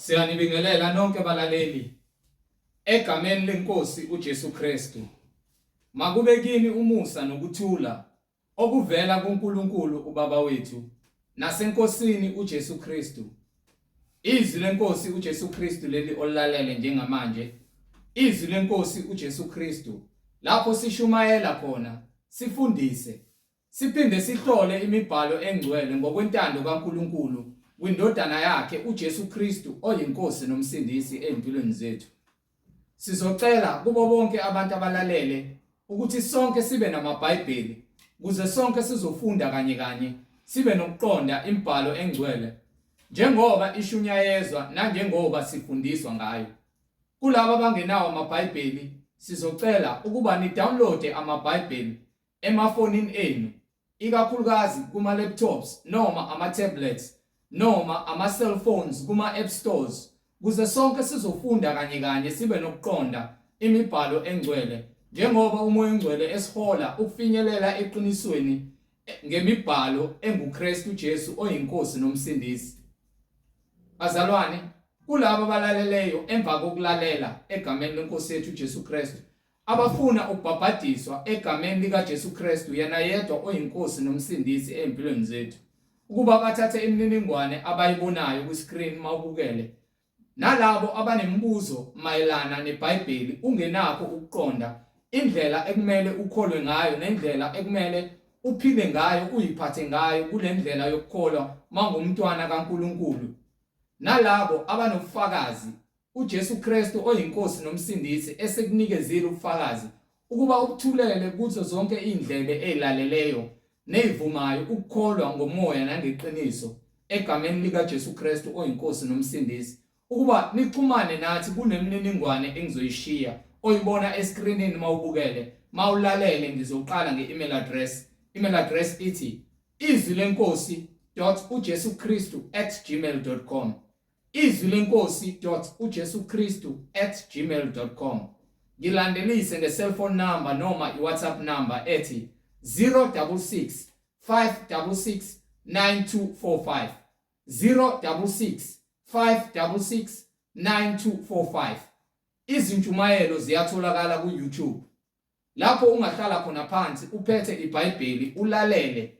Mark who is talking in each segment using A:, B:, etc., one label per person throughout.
A: Siyanibingelela nonke balaleli egameni lenkosi uJesu Kristu. Makube kini umusa nokuthula okuvela kuNkulunkulu uBaba wethu nasenkosini uJesu Kristu. Izwi lenkosi uJesu Kristu leli olalele njengamanje. Izwi lenkosi uJesu Kristu lapho sishumayela khona, sifundise, siphinde sihlole imibhalo engcwele ngokwentando kaNkulunkulu kwindodana yakhe uJesu Kristu oyinkosi nomsindisi empilweni zethu. Sizocela kubo bonke abantu abalalele ukuthi sonke sibe namaBhayibheli ukuze sonke sizofunda kanye sibe nokuqonda imibhalo engcwele njengoba ishunyayezwa nanjengoba sifundiswa ngayo. Kulabo abangenawo amaBhayibheli sizocela ukuba ni-download amaBhayibheli emafonini enu, ikakhulukazi kuma-laptops noma ama-tablets noma ama-cellphones kuma-app stores ukuze sonke sizofunda kanye sibe nokuqonda imibhalo engcwele njengoba umoya engcwele esihola ukufinyelela eqinisweni ngemibhalo enguKristu Jesu oyinkosi nomsindisi. Bazalwane, kulabo abalaleleyo emva kokulalela egameni lenkosi yethu Jesu Kristu abafuna ukubhabhadiswa egameni likaJesu Kristu yena yedwa oyinkosi nomsindisi empilweni zethu, ukuba bathathe imininingwane abayibonayo ku-screen mawubukele, nalabo abanemibuzo mayelana neBhayibheli ungenakho ukuqonda indlela ekumele ukholwe ngayo nendlela ekumele uphile ngayo, uyiphathe ngayo kule ndlela yokukholwa mangumntwana kaNkulunkulu, nalabo abanobufakazi uJesu Kristu oyinkosi nomsindisi esekunikezile ubufakazi ukuba ukuthulele kuzo zonke indlebe ezilaleleyo nezivumayo ukukholwa ngomoya nangeqiniso egameni likaJesu Kristu oyinkosi nomsindisi, ukuba nixhumane nathi kunemininingwane engizoyishiya oyibona escreenini mawubukele. Mawulalele ngizoqala nge-email address ithi izwilenkosi.ujesukristu@gmail.com, izwilenkosi.ujesukristu@gmail.com. Ngilandelise nge-cellphone number noma i-WhatsApp number ethi 066 566 9245, 066 566 9245. Izintshumayelo ziyatholakala ku-YouTube lapho ungahlala khona phansi uphethe iBhayibheli ulalele,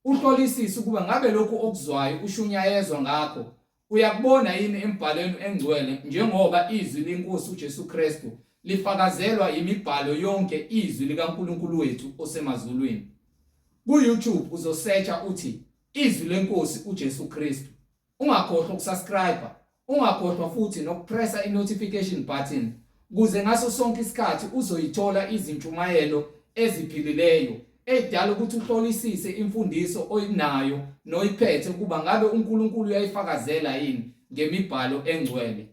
A: uhlolisise ukuba ngabe lokhu okuzwayo ushunyayezwa ngakho uyakubona yini embhalweni engcwele njengoba izwi lenkosi uJesu Kristu lifakazelwa yimibhalo yonke izwi likaNkulunkulu wethu osemazulwini. Ku-YouTube uzosearcha uthi izwi lenkosi uJesu Kristu. Ungakhohlwa ukusubscribe, ungakhohlwa futhi nokupressa i-notification button ukuze ngaso sonke isikhathi uzoyithola izintshumayelo eziphilileyo edala ukuthi uhlolisise imfundiso oyinayo noyiphethe ukuba ngabe uNkulunkulu uyayifakazela yini ngemibhalo engcwele.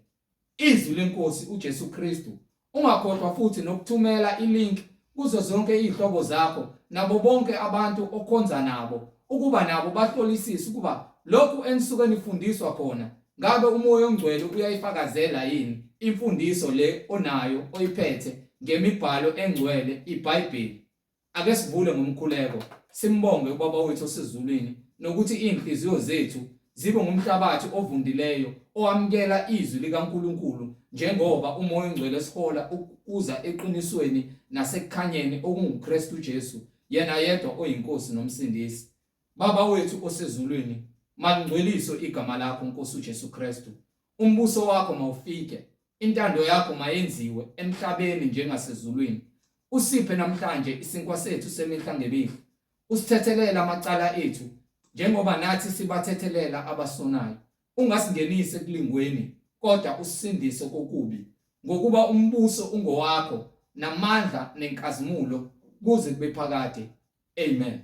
A: Izwi lenkosi uJesu Kristu. Ungakhohlwa futhi nokuthumela i-link kuzo zonke izihlobo zakho nabo bonke abantu okhonza nabo ukuba nabo bahlolisise ukuba lokhu enisuke nifundiswa khona ngabe umoya ongcwele uyayifakazela yini imfundiso le onayo oyiphethe ngemibhalo engcwele iBhayibheli. Ake sivule ngomkhuleko simbonge uBaba wethu osezulwini nokuthi inhliziyo zethu zibe ngumhlabathi ovundileyo owamkela izwi likaNkulunkulu njengoba umoya ongcwele esihola ukuza eqinisweni nasekukhanyeni okunguKristu Jesu yena yedwa oyinkosi nomsindisi. Baba wethu osezulwini, malingcweliso igama lakho Nkosi uJesu Kristu. Umbuso wakho mawufike, intando yakho mayenziwe emhlabeni njengasezulwini. Usiphe namhlanje isinkwa sethu semihla ngemihla. Usithethelela amacala ethu njengoba nathi sibathethelela abasonayo. Ungasingenise ekulingweni kodwa usindise kokubi, ngokuba umbuso ungowakho namandla nenkazimulo kuze kube phakade. Amen.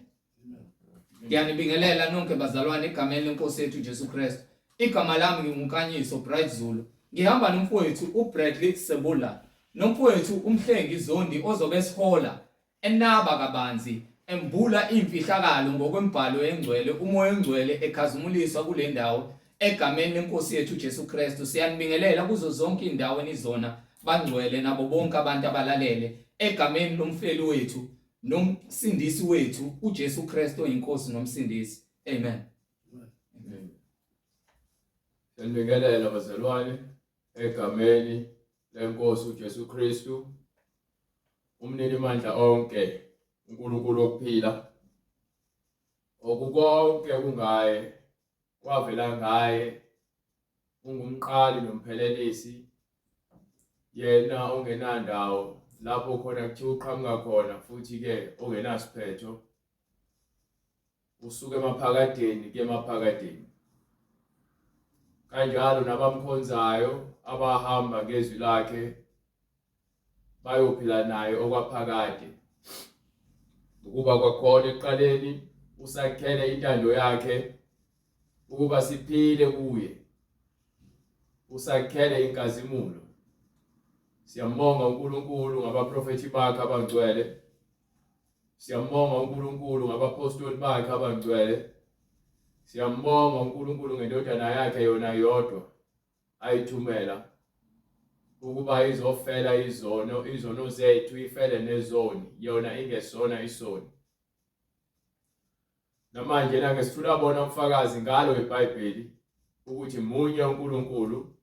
A: Ngiyanibingelela nonke bazalwane egameni lenkosi yethu Jesu Kristu. Igama lami nginguNkanyiso Bright Zulu. Ngihamba nomfowethu uBradley Sebula, nomfowethu uMhlengi Zondi ozobe sihola enaba kabanzi embula imfihlakalo ngokwembhalo engcwele, umoya engcwele ekhazumuliswa kule ndawo egameni lenkosi yethu Jesu Kristu. Siyanibingelela kuzo zonke indawo enizona bangcwele nabo bonke abantu abalalele egameni lomfeli wethu nomsindisi wethu uJesu Kristu oyinkosi nomsindisi. Amen.
B: Senibingelela bazalwane egameni lenkosi uJesu Kristu, umnini mandla onke, uNkulunkulu wokuphila. Okukonke kungaye, kwavela ngaye, ungumqali nomphelelisi, yena ongenandawo lapho khona kuthiwa uqhamuka khona, futhi ke ongenasiphetho, usuke emaphakadeni ke emaphakadeni. Kanjalo nabamkhonzayo abahamba ngezwi lakhe bayophila naye okwaphakade, ukuba kwakhona ekuqaleni usakhele intando yakhe ukuba siphile kuye, usakhele inkazimulo. Siyambonga uNkulunkulu ngabaprofethi bakhe abangcwele, siyambonga uNkulunkulu ngabapostoli bakhe abangcwele, siyambonga uNkulunkulu ngendodana yakhe yona yodwa ayithumela ukuba izofela izono zethu, ifele nezoni, yona ingesona isoni. Namanje nange sithula bona ubufakazi ngalo iBhayibheli ukuthi munye uNkulunkulu,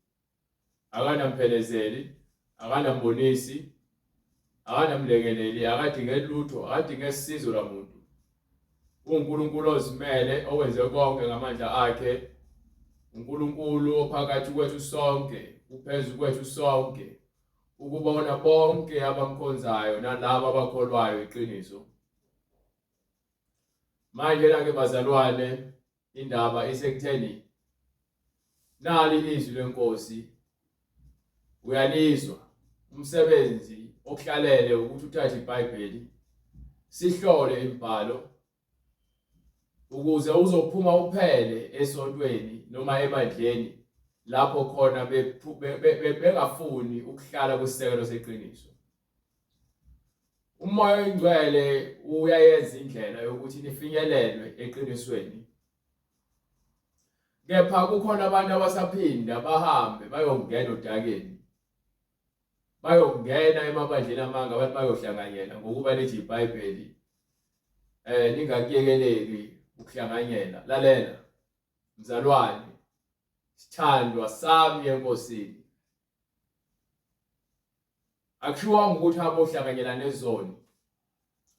B: akanamphelezeli, akanambonisi, akanamlekeleli, akadingeli lutho, akadingeli sizo lamuntu. uNkulunkulu ozimele owenze konke ngamandla akhe, uNkulunkulu ophakathi kwethu sonke, uphezu kwethu sonke, ukubona bonke abamkhonzayo nalabo abakholwayo iqiniso. Manje ke bazalwane, indaba isekutheni nali izwi lenkosi, uyalizwa. Umsebenzi okuhlalele ukuthi uthathe iBhayibheli, sihlole imibhalo ukuze uzophuma uphele esontweni noma ebandleni lapho khona bengafuni ukuhlala kusisekelo seqiniso. Umoya oyingcwele uyayenza indlela yokuthi nifinyelelwe eqinisweni. Kepha kukhona abantu abasaphinda bahambe bayongena odakeni, bayongena emabandleni amanga, abantu bayohlanganyela ngokuba lithi iBhayibheli ningakuyekeleki ukuhlanganyela. Lalela mzalwane, sithandwa sami enkosini, akushiwanga ukuthi hamba uhlanganyela nezoni.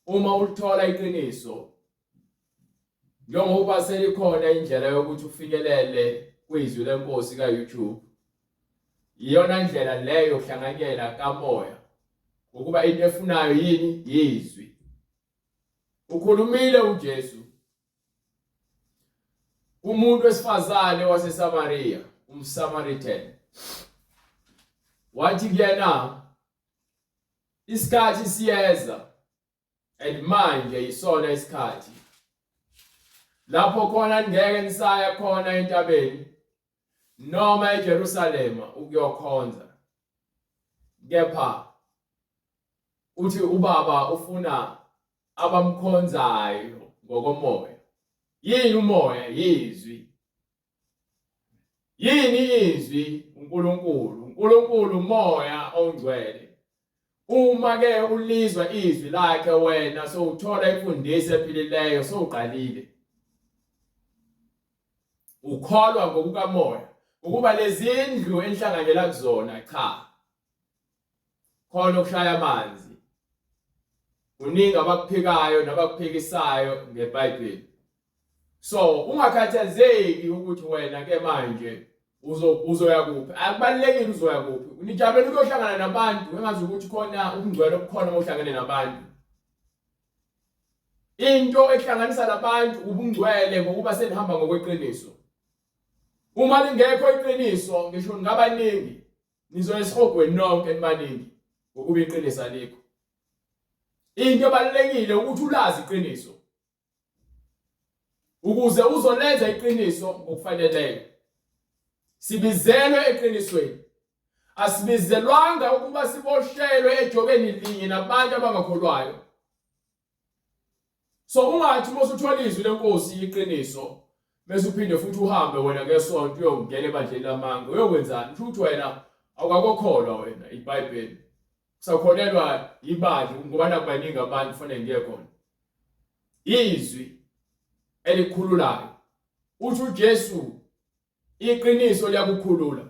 B: Uma ulithola iqiniso, njengoba selikhona indlela yokuthi ufikelele kwizwi lenkosi kaYouTube, iyona ndlela leyo yokuhlanganyela kamoya, ukuba into efunayo yini? Yizwi. Ukhulumile uJesu, umuntu wesifazane waseSamariya, umSamaritan, wathi kuyena, isikhathi siyeza, and manje yisona isikhathi lapho khona ngeke nisaya khona entabeni noma eJerusalema ukuyokhonza, kepha uthi uBaba ufuna abamkhonzayo ngokomoya. Yini umoya? Yizwi. Yini izwi? uNkulunkulu. uNkulunkulu umoya ongcwele. Uma ke ulizwa izwi lakhe wena sowuthola imfundiso ephilileyo, sowuqalile. Ukholwa ngokukamoya ukuba lezi ndlu enhlanganyela kuzona cha, khona ukushaya amanzi. Uningi abakuphikayo nabakuphikisayo ngeBhayibheli. So ungakhathazeki ukuthi wena ke manje uzoya kuphi. Akubalekile uzoya kuphi. Nijabule ukuyohlangana nabantu engazi ukuthi khona ukungcwele obukhona uma uhlangane nabantu. Into ehlanganisa labantu ubungcwele ngokuba senihamba ngokweqiniso. Uma lingekho iqiniso, ngisho ngabaningi nizoya esihogweni nonke nibaningi ngokuba iqiniso alikho. Into ebalekile ukuthi ulazi iqiniso, ukuze uzolenza iqiniso ngokufaneleyo. Sibizelwe eqinisweni. Asibizelwanga ukuba siboshelwe ejobeni linye nabantu abangakholwayo. So ungathi mosuthola izwi lenkosi iqiniso, bese uphinde futhi uhambe wena ngesonto uyongena ebandleni lamanga, uyokwenzani? Futhi wena awukakholwa wena iBhayibheli. Usakholelwa ibandla ngoba nakubaningi abantu kufanele ngiye khona. Izwi elikhululayo. Uthi uJesu iqiniso liyakukhulula.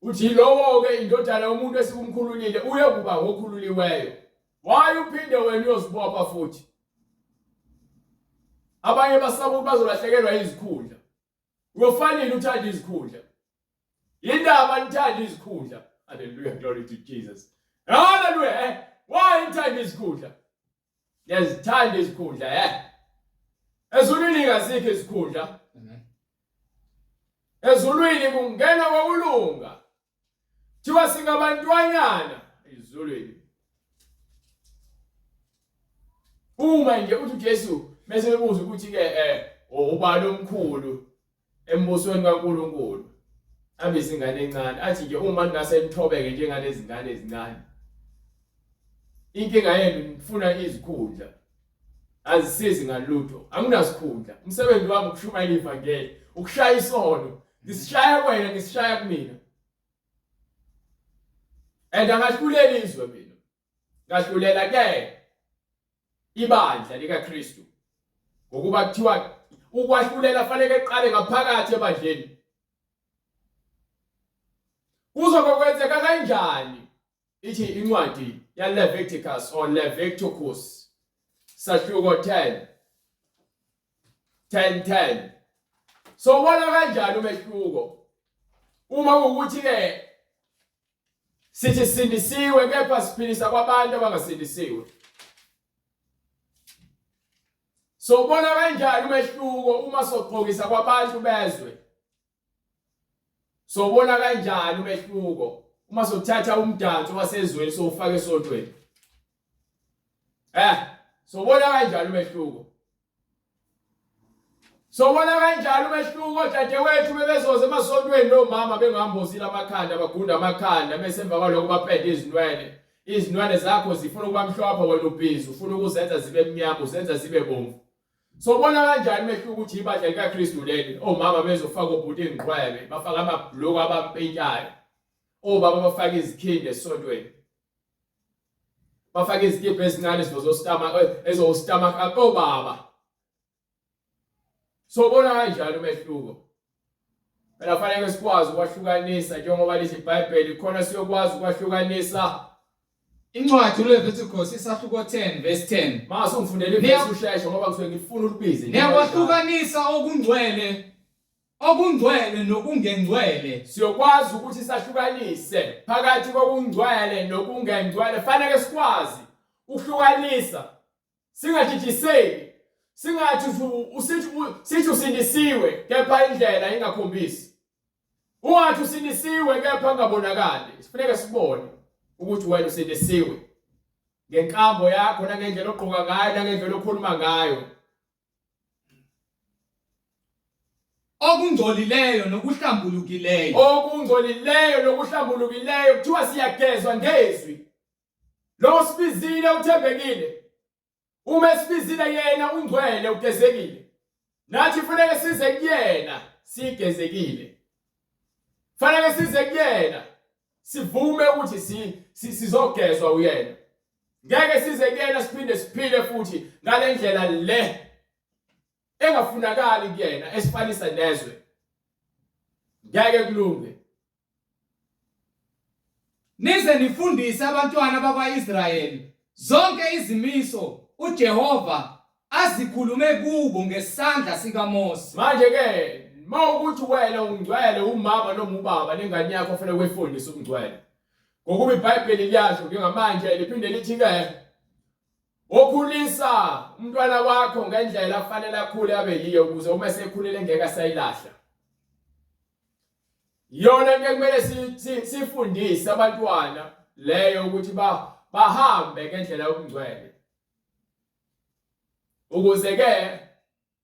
B: Uthi lowo ke indodana yomuntu esikumkhululile uyokuba ngokhululiweyo. Why uphinde wena uyozibopha futhi? Abanye basaba bazolahlekelwa izikhundla. Uyofanele uthanda izikhundla. Indaba nithanda izikhundla. Hallelujah, glory to Jesus. Hallelujah. Why nithanda izikhundla? Yazithanda izikhundla, Ezulwini ngazikho izikhundla. Ezulwini kungena kokulunga. Thiwa singabantwanyana ezulwini. Uma nje uthi uJesu bese bebuza ukuthi ke ubani omkhulu embusweni kaNkulunkulu. Abe izingane encane athi nje uma ngase nithobeke njengalezi zingane ezincane. Inkinga yenu nifuna izikhundla. Azisizi ngalutho. Anginasikhundla. Umsebenzi wami ukushumayela ivangeli, ukushaya isono. Ngisishaya wena, ngisishaya kumina. Angahlulela izwe mina. Ngahlulela ke ibandla likaKristu. Ngokuba kuthiwa ukwahlulela fanele eqale ngaphakathi ebandleni. Kuzokwenzeka kanjani? Ithi incwadi ya Leviticus or Leviticus sahluko 10:10. So wona kanjani umehluko? Uma ukuthi ke sithi sindisiwe kepha siphilisa kwabantu abangasindisiwe. So bona kanjani umehluko uma soqhokisa kwabantu bezwe? So bona kanjani umehluko uma sothatha umdanso wasezweni sowufaka esontweni? So bona kanjani umehluko? So bona kanjani umehluko dadewethu bebezoze emasontweni nomama bengahambosile amakhanda bagunda amakhanda bese emva kwaloko baphethe izinwele. Izinwele zakho zifuna ukuba mhlophe wena ubhizi, ufuna ukuzenza zibe mnyama, uzenza zibe bomvu. So bona kanjani umehluko ukuthi ibandla likaKristu leli omama bezofaka ubhuti ingqwebe, bafaka amabhuluku abampentshayo. Obaba bafaka izikhindi esontweni. Bafaka izikipa ezincane ezostama akobaba. So bona kanjani umehluko? Phela fanele sikwazi ukwahlukanisa njengoba lithi iBhayibheli khona siyokwazi ukwahlukanisa.
A: Incwadi uLeviticus isahluko 10:10.
B: Mase ungifundele ivesi usheshe ngoba kusuke ngifuna ukubize.
A: Nekwahlukanisa okungcwele nokungengcwele.
B: Siyokwazi ukuthi sahlukanise phakathi kokungcwele nokungengcwele. Fanele sikwazi ukuhlukanisa. Singajijiseli. Singathi sithi usindisiwe kepha indlela ingakhombisi. Ungathi usindisiwe kepha ungabonakali. Sifuneka sibone ukuthi wena usindisiwe ngenkambo yakho nangendlela ogqoka ngayo nangendlela okhuluma ngayo.
A: Okungcolileyo nokuhlambulukileyo.
B: Okungcolileyo nokuhlambulukileyo kuthiwa siyagezwa ngezwi. Lo sibizile uthembekile. Uma sibizile yena ungcwele ugezekile. Nathi kufanele size kuyena sigezekile. Kufanele size kuyena sivume ukuthi sizogezwa uyena. Ngeke size kuyena siphinde siphile futhi ngalendlela le engafunakali kuyena esifanisa nezwe. Ngeke kulunge.
A: Nize nifundise abantwana bakwaIsrayeli zonke izimiso uJehova azikhulume kubo ngesandla sikaMose.
B: Manje ke mawukuthi wena ungcwele umama noma ubaba nengane yakho kufanele uyifundise ukungcwele. Ngokuba iBhayibheli liyasho njengamanje liphinde lithi ke okhulisa umntwana wakho ngendlela afanele akhule abe yiyo ukuze uma sekhulile ngeke asayilahla. Yona into kumele sifundise abantwana leyo ukuthi bahambe ngendlela yokungcwele. Ukuze ke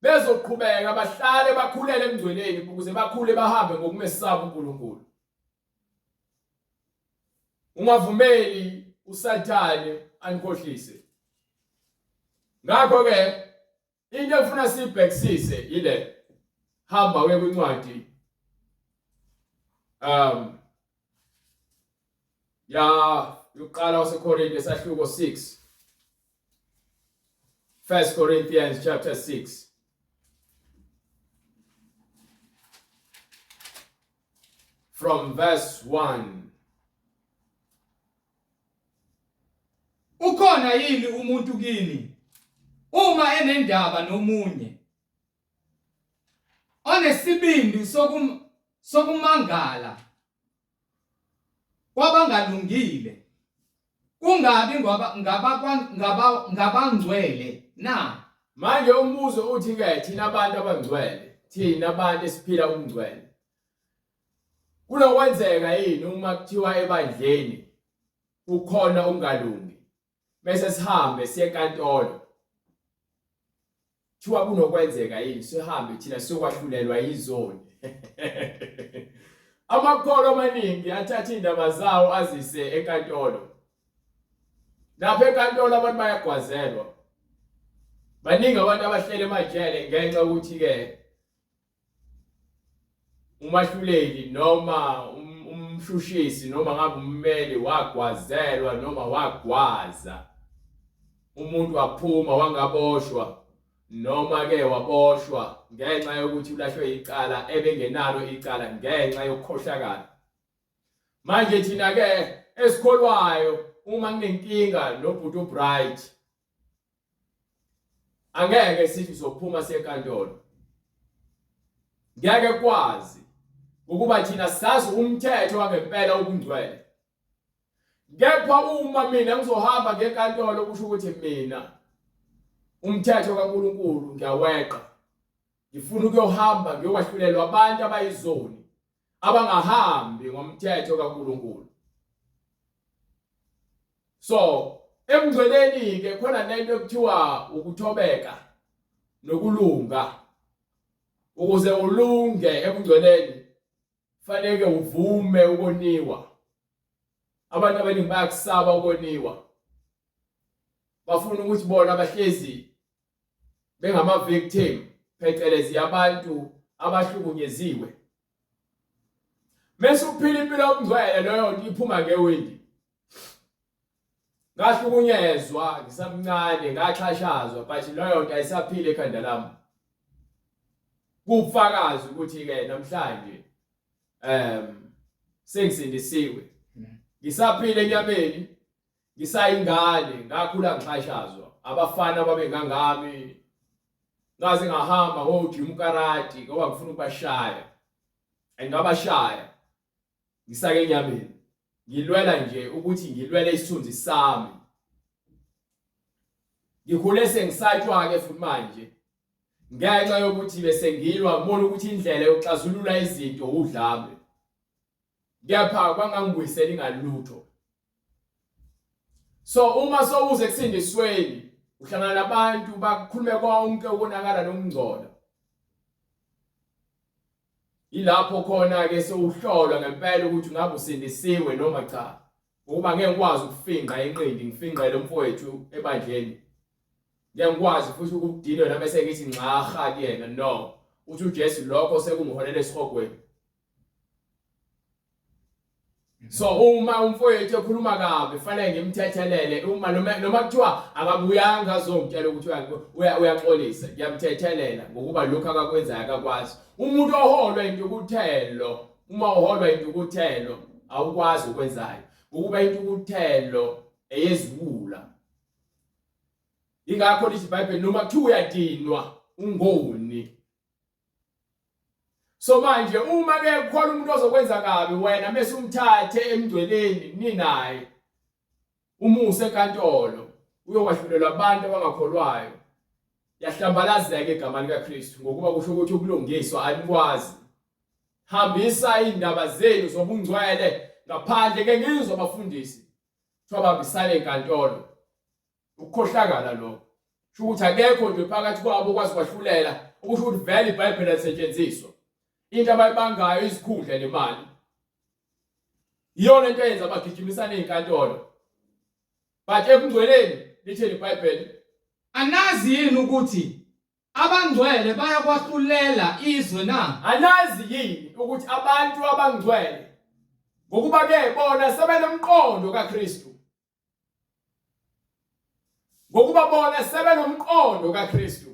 B: bezoqhubeka bahlale bakhulele emngcweleni ukuze bakhule bahambe ngokumesaba uNkulunkulu. Ungavumeli uSathane anikhohlise. Ngakho ke into efuna sibhekisise ile hamba uye kwincwadi yokuqala waseKorinte sahluko 6. 1 Corinthians chapter 6. from verse 1.
A: Ukhona yini umuntu kini uma enendaba nomunye onesibindi sokumangala kwabangalungile kungabi ngabangcwele na?
B: Manje umbuzo uthi ke thina abantu abangcwele, thina abantu esiphila ukungcwele, kunokwenzeka yini uma kuthiwa ebandleni ukhona ungalungi bese sihambe siye enkantolo? Thiwa kunokwenzeka yini sihambe thina sokwahlulelwa yizoni? Amakholo amaningi athatha indaba zawo azise enkantolo. Lapha enkantolo abantu bayagwazelwa. Baningi abantu abahlele emajele ngenxa ukuthi ke umahluleli noma umshushisi noma ngabe ummeli wagwazelwa noma wagwaza. Umuntu waphuma wangaboshwa noma ke waboshwa ngenxa yokuthi ulahlwe icala ebengenalo icala ngenxa yokukhohlakala. Manje thina ke esikholwayo uma kunenkinga nobhuti uBright angeke sithi sophuma senkantolo. Ngeke kwazi ukuba thina sazi umthetho wangempela ubungcwele. Kepha uma mina ngizohamba ngenkantolo kusho ukuthi mina umthetho kaNkulunkulu ngiyaweqa. Ngifuna ukuyohamba ngiyokwahlulelwa abantu abayizoni abangahambi ngomthetho kaNkulunkulu. So emngcweleni ke khona lento ekuthiwa ukuthobeka nokulunga. Ukuze ulunge ebungcweleni fanele uvume ukoniwa. Abantu abaningi bayakusaba ukoniwa. Bafuna ukuthi bona abahlezi bengama victim phecelezi abantu abahlukunyeziwe. Mase uphila impilo yobungcwele leyo nto iphuma ngewindi. Ngahlukunyezwa ngisamncane ngaxhashazwa but leyo nto ayisaphile ekhanda lami. Kufakazi ukuthi ke namhlanje sengisindisiwe. Ngisaphile enyameni, ngisayingane, ngakhula ngixhashazwa. Abafana ababengangami ngaze ngahamba ngojima karate ngoba ngifuna ukubashaya. Ngabashaya. Ngisake enyameni. Ngilwela nje ukuthi ngilwele isithunzi sami. Ngikhule sengisatshwa ke futhi manje. Ngenxa yokuthi bese ngilwa ngibona ukuthi indlela yokuxazulula izinto udlame. Kepha kwangangibuyisela ingalutho. So uma sowuze kusindisweni uhlangana nabantu bakhulume konke ukonakala nokungcola. Ilapho khona ke sowuhlolwa ngempela ukuthi ngabe usindisiwe noma cha. Ukuba ngeke ngikwazi ukufinqa inqindi ngifinqele umfowethu ebandleni. Ngeke ngikwazi futhi ukudinwa nami bese ngithi ncaha kuyena no. Uthi uJesu lokho sekungiholele esihogweni. So uma umfowethu ekhuluma kabi fanele ngimthethelele uma noma kuthiwa akabuyanga azongitshela ukuthi uyaxolisa ngiyamthethelela ngokuba lokho akakwenzayo akakwazi. Umuntu oholwa intukuthelo uma uholwa intukuthelo awukwazi ukwenzayo ukuba intukuthelo eyeziwula. Ingakho lithi iBhayibheli noma kuthiwa uyadinwa ungoni. So manje uma ke kukhona umuntu ozokwenza kabi wena mase umthathe emngcweleni ninaye umuse enkantolo uyokwahlulelwa abantu abangakholwayo. Yahlambalazeka igama likaKristu ngokuba kusho ukuthi ukulungiswa anikwazi. Hambisa indaba zenu zobungcwele ngaphandle ke ngizwe abafundisi. Twabambisana enkantolo. Ukukhohlakala lo. Kusho ukuthi akekho nje phakathi kwabo kwazi kwahlulela ukusho ukuthi vele iBhayibheli lisetshenziswa. Into abayibangayo izikhundla nemali. Iyona into eyenza abagijimisana ezinkantolo. But ebungcweleni lithini iBhayibheli?
A: Anazi yini ukuthi abangcwele bayakwahlulela izwe na?
B: Anazi yini ukuthi abantu abangcwele ngokuba ke bona sebenomqondo kaKristu. Ngokuba bona sebenomqondo kaKristu.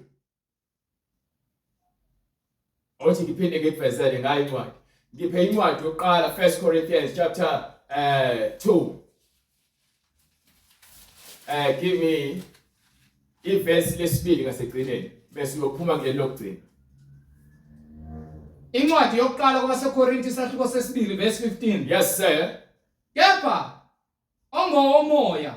B: Othi ngiphinde ngikuvezele ngayo incwadi. ngiphe incwadi yokuqala 1 Corinthians chapter 2. Give me iverse lesibili ngasegcineni bese uyophuma kuleli lokugcina.
A: Incwadi yokuqala kwabaseKorinti isahluko sesibili verse 15.
B: Yes sir.
A: Kepha ongowomoya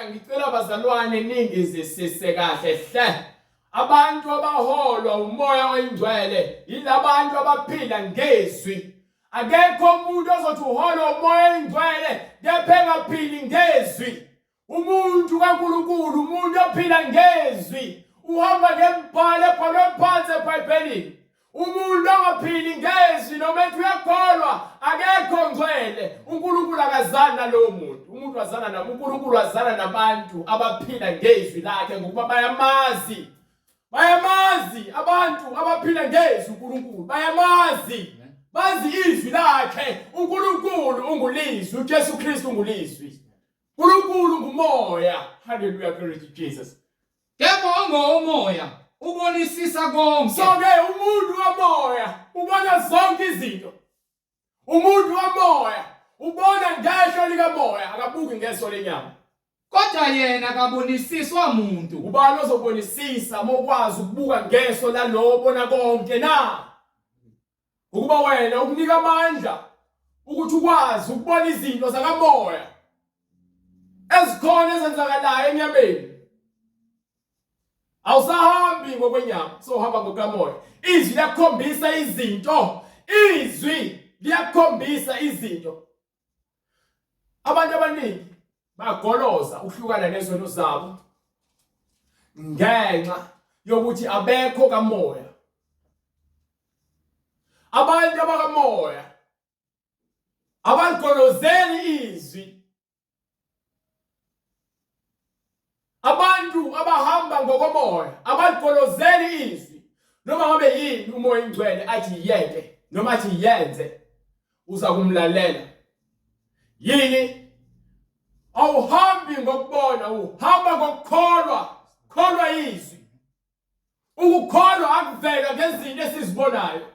B: ngicela bazalwane ningizisise kahle hle. Abantu abaholwa umoya oyingcwele yilabantu abaphila ngezwi. Akekho umuntu ozothi uholwa umoya oyingcwele kepha engaphili ngezwi. Umuntu kaNkulunkulu, umuntu ophila ngezwi, uhamba ngembhalo ebhalwe phansi eBhayibhelini. Umuntu ongaphili ngezwi noma ethi uyakholwa akekho ngcwele. uNkulunkulu akazani nalowo muntu. Umuntu wazana nami, uNkulunkulu wazana nabantu abaphila ngezwi lakhe ngokuba bayamazi. Bayamazi abantu abaphila ngezwi uNkulunkulu. Bayamazi. Bazi izwi lakhe. uNkulunkulu ungulizwi, uJesu Kristu ungulizwi. uNkulunkulu ngumoya. Hallelujah, glory to Jesus.
A: kepha ongowomoya ubonisisa konke.
B: So-ke umuntu kamoya ubona zonke izinto. Umuntu kamoya ubona ngehlo likamoya, akabuki ngeso lenyama.
A: Kodwa yena akabonisiswa umuntu.
B: Ubani ozobonisisa mokwazi ukubuka ngeso lalowo obona konke na? Ukuba wena ukunika amandla ukuthi ukwazi ukubona izinto zakamoya ezikhona ezenzakalayo enyameni. Awusahambi ngokwenyama, sohamba ngokamoya. Izwi liyakhombisa izinto. Izwi liyakhombisa izinto. Abantu abaningi bagoloza ukuhlukana nezono zabo ngenxa yokuthi abekho kamoya. Abantu abakamoya abagolozeli izwi. Abantu abahamba ngokomoya abagolozeli izwi. Noma ngabe yini umoya ingcwele athi yeke noma athi yenze, uza kumlalela. Yini? Awuhambi ngokubona, uhamba ngokukholwa. Kholwa izwi. Ukukholwa akuvela ngezinto esizibonayo.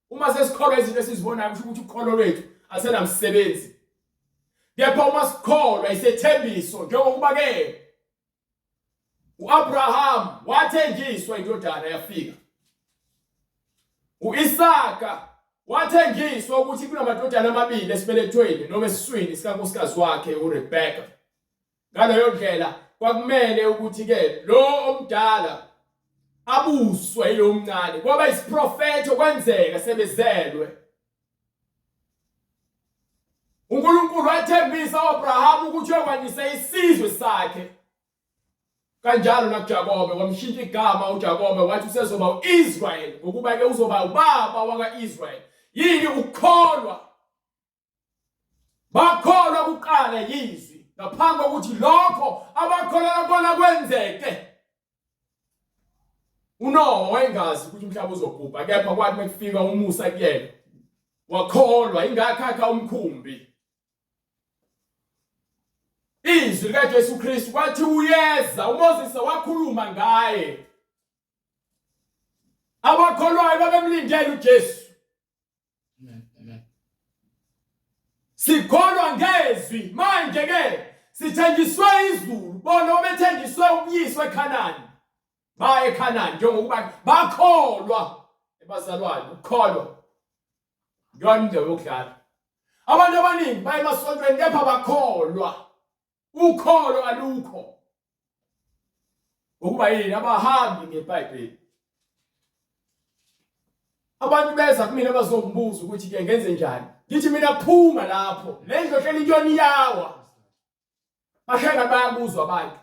B: Uma sesikholwa izinto esizibonayo kusho ukuthi ukholo lwethu asenamsebenzi. Kepha uma sikholwa isethembiso njengokuba ke uAbraham wathengiswa indodana yafika. uIsaka wathengiswa ukuthi kunamadodana amabili esibelethweni noma esiswini sikankosikazi wakhe uRebecca. Ngaleyo ndlela kwakumele ukuthi ke lo omdala abuswe yilo omncane. Kwaba isiprofethi okwenzeka sebezelwe. uNkulunkulu wathembisa uAbraham ukuthi uyokwanisa isizwe sakhe. Kanjalo nakuJakobe wamshintsha igama uJakobe wathi usezoba uIsrael ngokuba ke uzoba ubaba wakaIsrael. Yini? Ukukholwa. Bakholwa kuqala yizwi ngaphambi kokuthi lokho abakholelwa kona kwenzeke. uNoah wayengazi ukuthi umhlaba uzobhubha, kepha kwathi makufika umusa kuyena wakholwa, ingakhakha umkhumbi. Izwi likaJesu Kristu kwathi uyeza, uMoses wakhuluma ngaye. Abakholwayo babemlindele uJesu.
A: Amen.
B: Sikholwa ngezwi. Manje ke sithenjiswe izulu. Bona obethenjiswe ukuyiswa eKhanani. Baya eKhanani njengokuba bakholwa. Ebazalwane, ukukholwa yona indawo yokudlala. Abantu abaningi baye emasontweni kepha bakholwa. Ukholo alukho. Ukuba yini? Abahambi ngeBhayibheli. Abantu beza kumina bazongibuza ukuthi ke ngenze njani. Ngithi mina phuma lapho. Lendlo hleli intoni yawa. Bahlenga bayabuzwa abantu.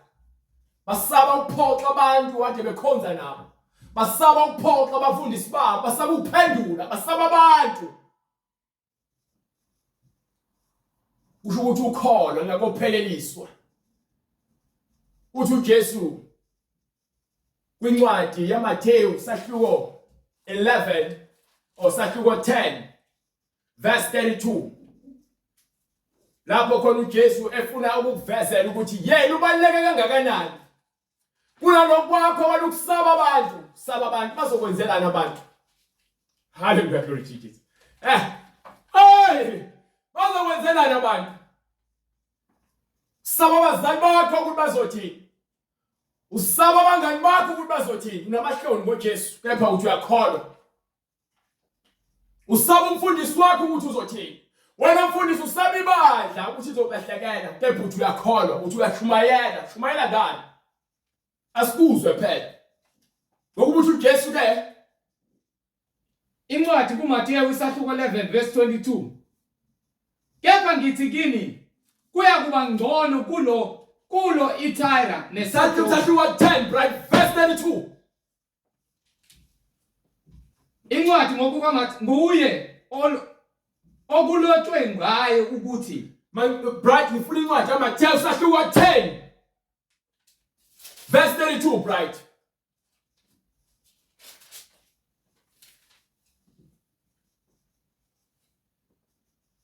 B: Basaba ukuphoxa abantu kade bekhonza nabo. Basaba ukuphoxa abafundisi babo, basaba ukuphendula, basaba abantu. Usho ukuthi ukholo ngakopheleliswa. Uthi uJesu kwincwadi yaMathewu sahluko 11 sahluko 10 verse 32. Lapho khona uJesu efuna ukukuvezela ukuthi yena ubaluleke kangakanani. Kunalokho kwakho walokusaba abantu, saba abantu bazokwenzelana abantu. Hallelujah, glory to Jesus. Hey! Bazokwenzelana abantu. Saba abazali bakho ukuthi bazothini. Usaba abangani bakho ukuthi bazothini. Unamahloni ngoJesu, kepha uthi uyakholwa. Usaba umfundisi wakho ukuthi uzothini. Wena mfundisi usaba ibandla ukuthi izolahlekela, kepha uthi uyakholwa, uthi uyashumayela. Shumayela ngani? Asikuzwe phela. Ngokuba uthi uJesu ke
A: Incwadi kuMateyu isahluko 11 verse 22. Kepha ngithi kini kuya kuba ngcono kulo iTyre neSidon.
B: Isahluko 10 right verse 32.
A: Incwadi nguye okulotshwe ngaye ukuthi
B: Bright ngifuna incwadi kaMateyu isahluko 10 verse 32 Bright.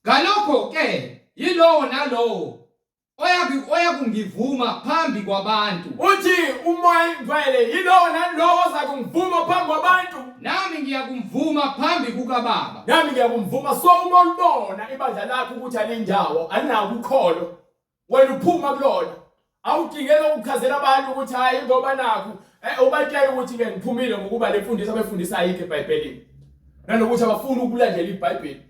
A: Ngalokho ke yilowo nalowo oyakungivuma phambi kwabantu.
B: Uthi umoya ngcwele yilowo nalowo ozakungivuma phambi kwabantu.
A: Nami ngiyakumvuma phambi kukaBaba.
B: Nami ngiyakumvuma. So uma ulibona ibandla lakho ukuthi alindawo alinawo ukholo, wena uphuma kulona. Awudingela ukukhazela abantu ukuthi hayi ngoba nakho ubatshela ukuthi ke ngiphumile ngokuba lemfundiso abefundisa yikho eBhayibhelini. Nanokuthi abafuni ukulandela iBhayibheli.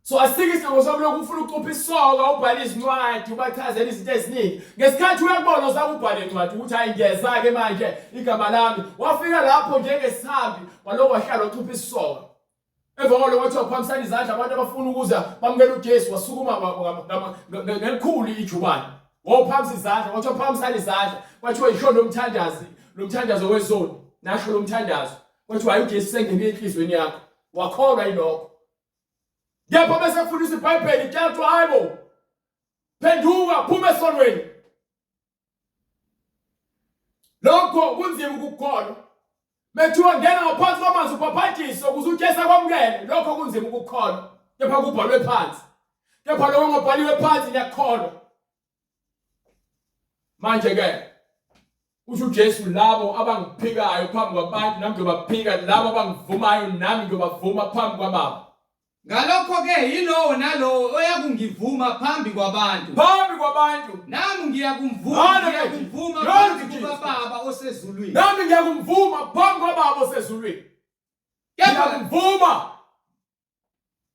B: So asikise ngosokuloku ufuna ucupha isoka ubhale izincwadi ubachazela izinto eziningi. Ngesikhathi uyakubona usakubhala incwadi ukuthi hayi ngiyeza ke manje igama lami. Wafika lapho njengesihambi waloko wahlala ucupha isoka. Emva kwalokho wathi waphamisana izandla abantu abafuna ukuza bamukela uJesu wasukuma ngelikhulu ijubane. Wawuphamisa izandla wathi waphamisana izandla wathi uyisho lomthandazo wezoni. Nasho lomthandazo. Wathi hayi uJesu sengene enhlizweni yakho. Wakholwa yilokho. Ngiyapha bese kufundisa iBhayibheli tshela hayibo phenduka phuma esonweni. Lokho kunzima ukukholwa. Methiwa ngena ngaphansi kwamanzi ubhaphathise ukuze uJesu akwamukele. Lokho kunzima ukukholwa. Kepha kubhalwe phansi. Kepha lokho ngobhaliwe phansi ngiyakholwa. Manje ke uthi uJesu labo abangiphikayo phambi kwabantu nami ngiyobaphika, labo abangivumayo nami ngiyobavuma phambi kwaBaba.
A: Ngalokho ke yilowo nalowo oyakungivuma phambi kwabantu.
B: Phambi kwabantu.
A: Nami ngiyakumvuma phambi kukaBaba osezulwini.
B: Nami ngiyakumvuma phambi kwaBaba osezulwini. Ngiyakumvuma.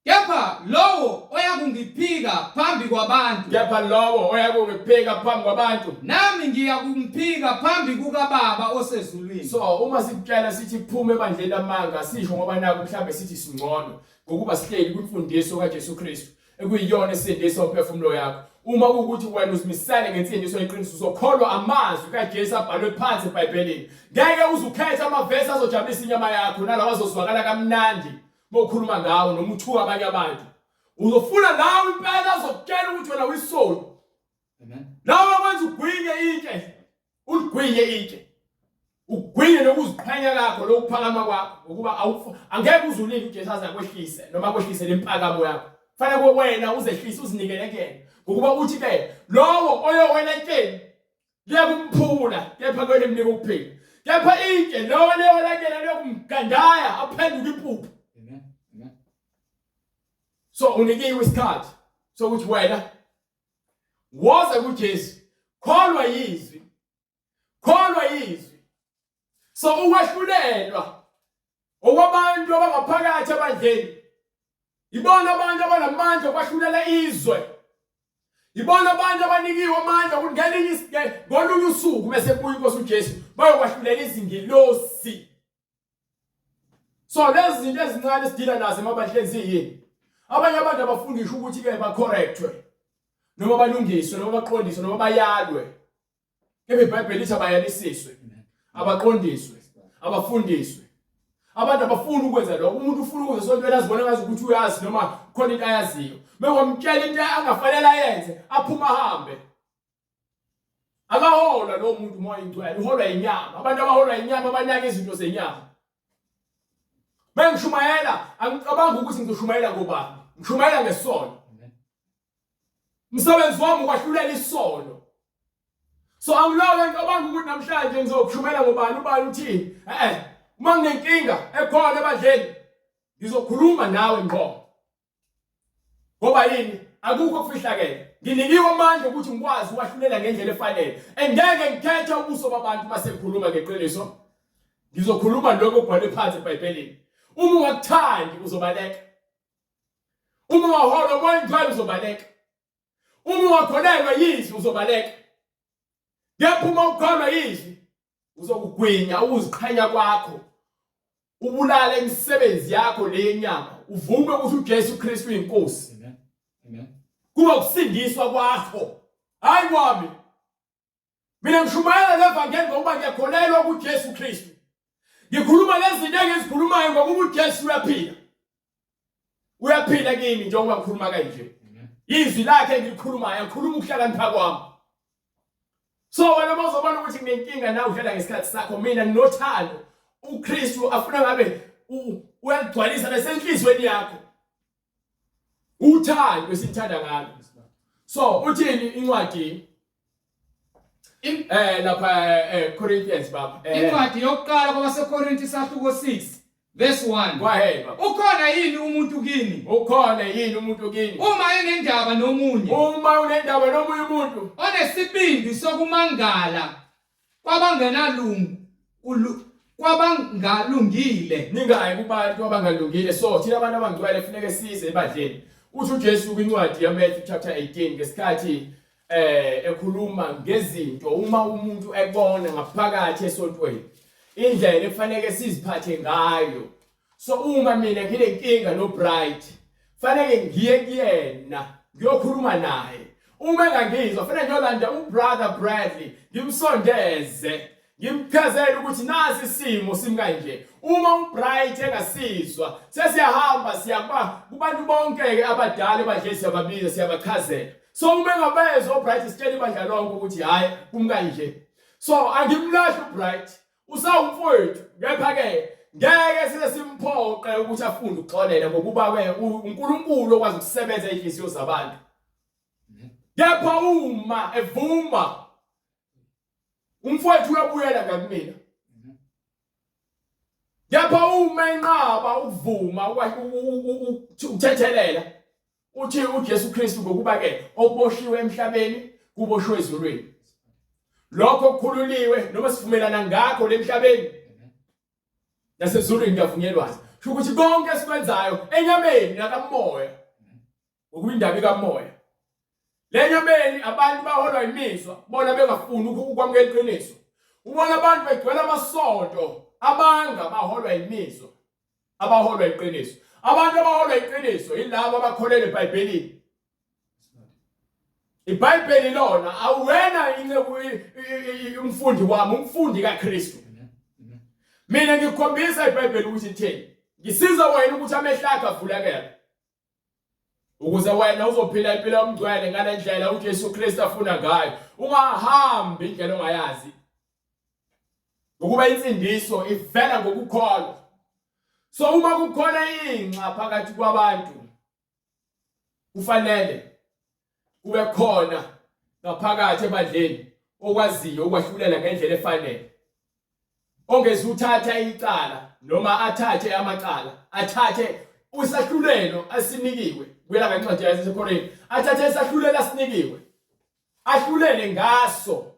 A: Kepha lowo oyakungiphika phambi kwabantu.
B: Kepha lowo oyakungiphika phambi kwabantu.
A: Nami ngiyakumphika phambi kukaBaba osezulwini.
B: So uma sikutshela sithi phume ebandleni lamanga sisho ngoba naku mhlambe sithi singcono ngokuba sihleli kwimfundiso kaJesu Kristu ekuyiyona esindisa umphefumulo yakho. Uma ukuthi wena uzimisele ngensindiso yeqiniso uzokholwa amazwi kaJesu abhalwe phansi eBhayibhelini. Ngeke uzukhetha amavesi azojabulisa inyama yakho nalawa azozwakala kamnandi mokhuluma ngawo noma uthuka abanye abantu. Uzofuna lawo impela azokutshela ukuthi wena uyisoli.
A: Amen.
B: Lawa kwenza ugwinye ike. Uligwinye ike. Ugwinye nokuziqhenya lakho lokuphakama kwakho ngokuba angeke uzulile uJesu azakwehlise noma kwehlise lempakamo yakho. Fanele wena uzehlise uzinikele kuyena. Ngokuba uthi ke lowo oyowena enkeni liyakumphula kepha kwele mnika ukuphila. Kepha ike lowo leyo lakena liyokumgandaya aphenduke impuphu.
A: Amen. Amen.
B: So unikiwe isikhathi sokuthi wena woza kuJesu, kholwa yizwi. Kholwa yizwi. So ukwahlulelwa okwabantu abangaphakathi abandleni. Ibona abantu abanamandla okwahlulela izwe. Ibona abantu abanikiwe amandla ukuthi ngelinye ngolunye usuku bese kubuya inkosi uJesu bayokwahlulela izingilosi. So lezi zinto ezincane esidila nazo emabandleni ziyini. Abanye abantu abafundisha ukuthi ke bacorrectwe noma balungiswe noma baqondiswe noma bayalwe. Kepha iBhayibheli lithi abayalisiswe, abaqondiswe, abafundiswe. Abantu abafuna ukwenza lokho. Umuntu ufuna ukwenza sonke into azibona ngazi ukuthi uyazi noma khona into ayaziyo. Mewamtshela into angafanele ayenze, aphuma ahambe. Akahola lo muntu moya ingcwele, uholwa inyama. Abantu abaholwa inyama abanaka izinto zenyama. Bengishumayela, angicabanga ukuthi ngizoshumayela ngobani. Ngishumayela ngesono. Umsebenzi wami ukwahlulela isono. So angiloko ngicabanga ukuthi namhlanje ngizokushumela ngobani ubani uthini. Uma nginenkinga ekhona ebandleni ngizokhuluma nawe ngqo. Ngoba yini akukho kufihlakele. Nginikiwe amandla ukuthi ngikwazi ukwahlulela ngendlela efanele. Engeke ngikhethe ubuso babantu basekhuluma ngeqiniso. Ngizokhuluma lokho okubhalwe phansi eBhayibhelini. Uma ungakuthandi uzobaleka. Uma ungaholwa moya ngcwele uzobaleka. Uma ungakholelwa yizwi uzobaleka. Kepha uma ukholwa yizwi uzokugwinya ukuziqhenya kwakho. Ubulale imisebenzi yakho leyenyama. Uvume ukuthi uJesu Kristu uyinkosi.
A: Amen. Amen.
B: Kuba ukusindiswa kwakho. Hayi kwami. Mina ngishumayela levangeli ngoba ngiyakholelwa kuJesu Kristu. Ngikhuluma lezi zinto engizikhulumayo ngoba uJesu uyaphila. Uyaphila kimi njengoba ngikhuluma kanje. Izwi lakhe ngilikhulumayo, ngikhuluma ukuhlakanipha kwami. So wena mawuzobona ukuthi nginenkinga nawe udlala ngesikhathi sakho, mina nginothando. uKristu afuna ngabe uyagcwalisa nasenhlizweni yakho. Uthando esithanda ngalo. So uthini incwadi lapha Corinthians baba.
A: Incwadi yokuqala kwabaseKorinti sahluko 6 verse 1.
B: Go ahead baba.
A: Ukhona yini umuntu kini?
B: Ukhona yini umuntu kini?
A: Uma enendaba nomunye.
B: Uma unendaba nomunye umuntu
A: Onesibindi sokumangala kwabangalungile.
B: Ningayi kubantu abangalungile. So thina abantu abangcwele kufanele size ebadleni. Uthi uJesu kwincwadi yaMatthew chapter 18 ngesikhathi ekhuluma ngezinto uma umuntu ebona ngaphakathi esontweni indlela efanele siziphathe ngayo. So uma mina nginenkinga no Bright fanele ngiye kuyena ngiyokhuluma naye. Uma engangizwa fanele ngiyolanda ubrother Bradley ngimsondeze ngimchazela ukuthi nasi isimo simkanje. Uma uBright engasizwa sesiyahamba siyaba kubantu bonke ke abadala ebadleni siyababiza siyabachazela. So uma engabezwa uBright sitshela ibandla lonke ukuthi hayi kumkanje. So angimlahli uBright usawumfowethu kepha ke ngeke size simphoqe ukuthi afunde ukuxolela ngokuba uNkulunkulu okwazi ukusebenza inhliziyo zabantu. Kepha uma evuma umfowethu uyabuyela ngakumina. Kepha uma enqaba ukuvuma ukuthethelela uthi uJesu Kristu ngokuba ke okuboshiwe emhlabeni kuboshwe ezulwini. Lokho okukhululiwe noma sivumelana ngakho lemhlabeni nasezulwini kuyavunyelwana. Sho ukuthi konke esikwenzayo enyameni nakamoya okuyindaba kamoya. Lenyameni abantu baholwa imizwa bona bengafuni ukwamukela iqiniso. Ubona abantu begcwele amasonto abanga baholwa imizwa abaholwa iqiniso. Abantu abaholwa iqiniso yilabo abakholelwa eBhayibhelini. iBhayibheli lona awena umfundi wami umfundi kaKristu. Mina ngikukhombisa iBhayibheli ukuthi ithini. Ngisiza wena ukuthi amehlo akho avulekele. Ukuze wena uzophila impilo yomngcwele ngalendlela uJesu Kristu afuna ngayo. Ungahambi indlela ongayazi. Ukuba insindiso ivela ngokukholwa. So uma kukhona inxa phakathi kwabantu kufanele kube khona ngaphakathi ebadleni okwaziyo ukwahlulela ngendlela efanele. Ongeze uthatha icala noma athathe amacala, athathe usahlulelo asinikiwe. Kuyela kancwadi yaseKorinti, athathe isahlulelo asinikiwe. Ahlulele ngaso.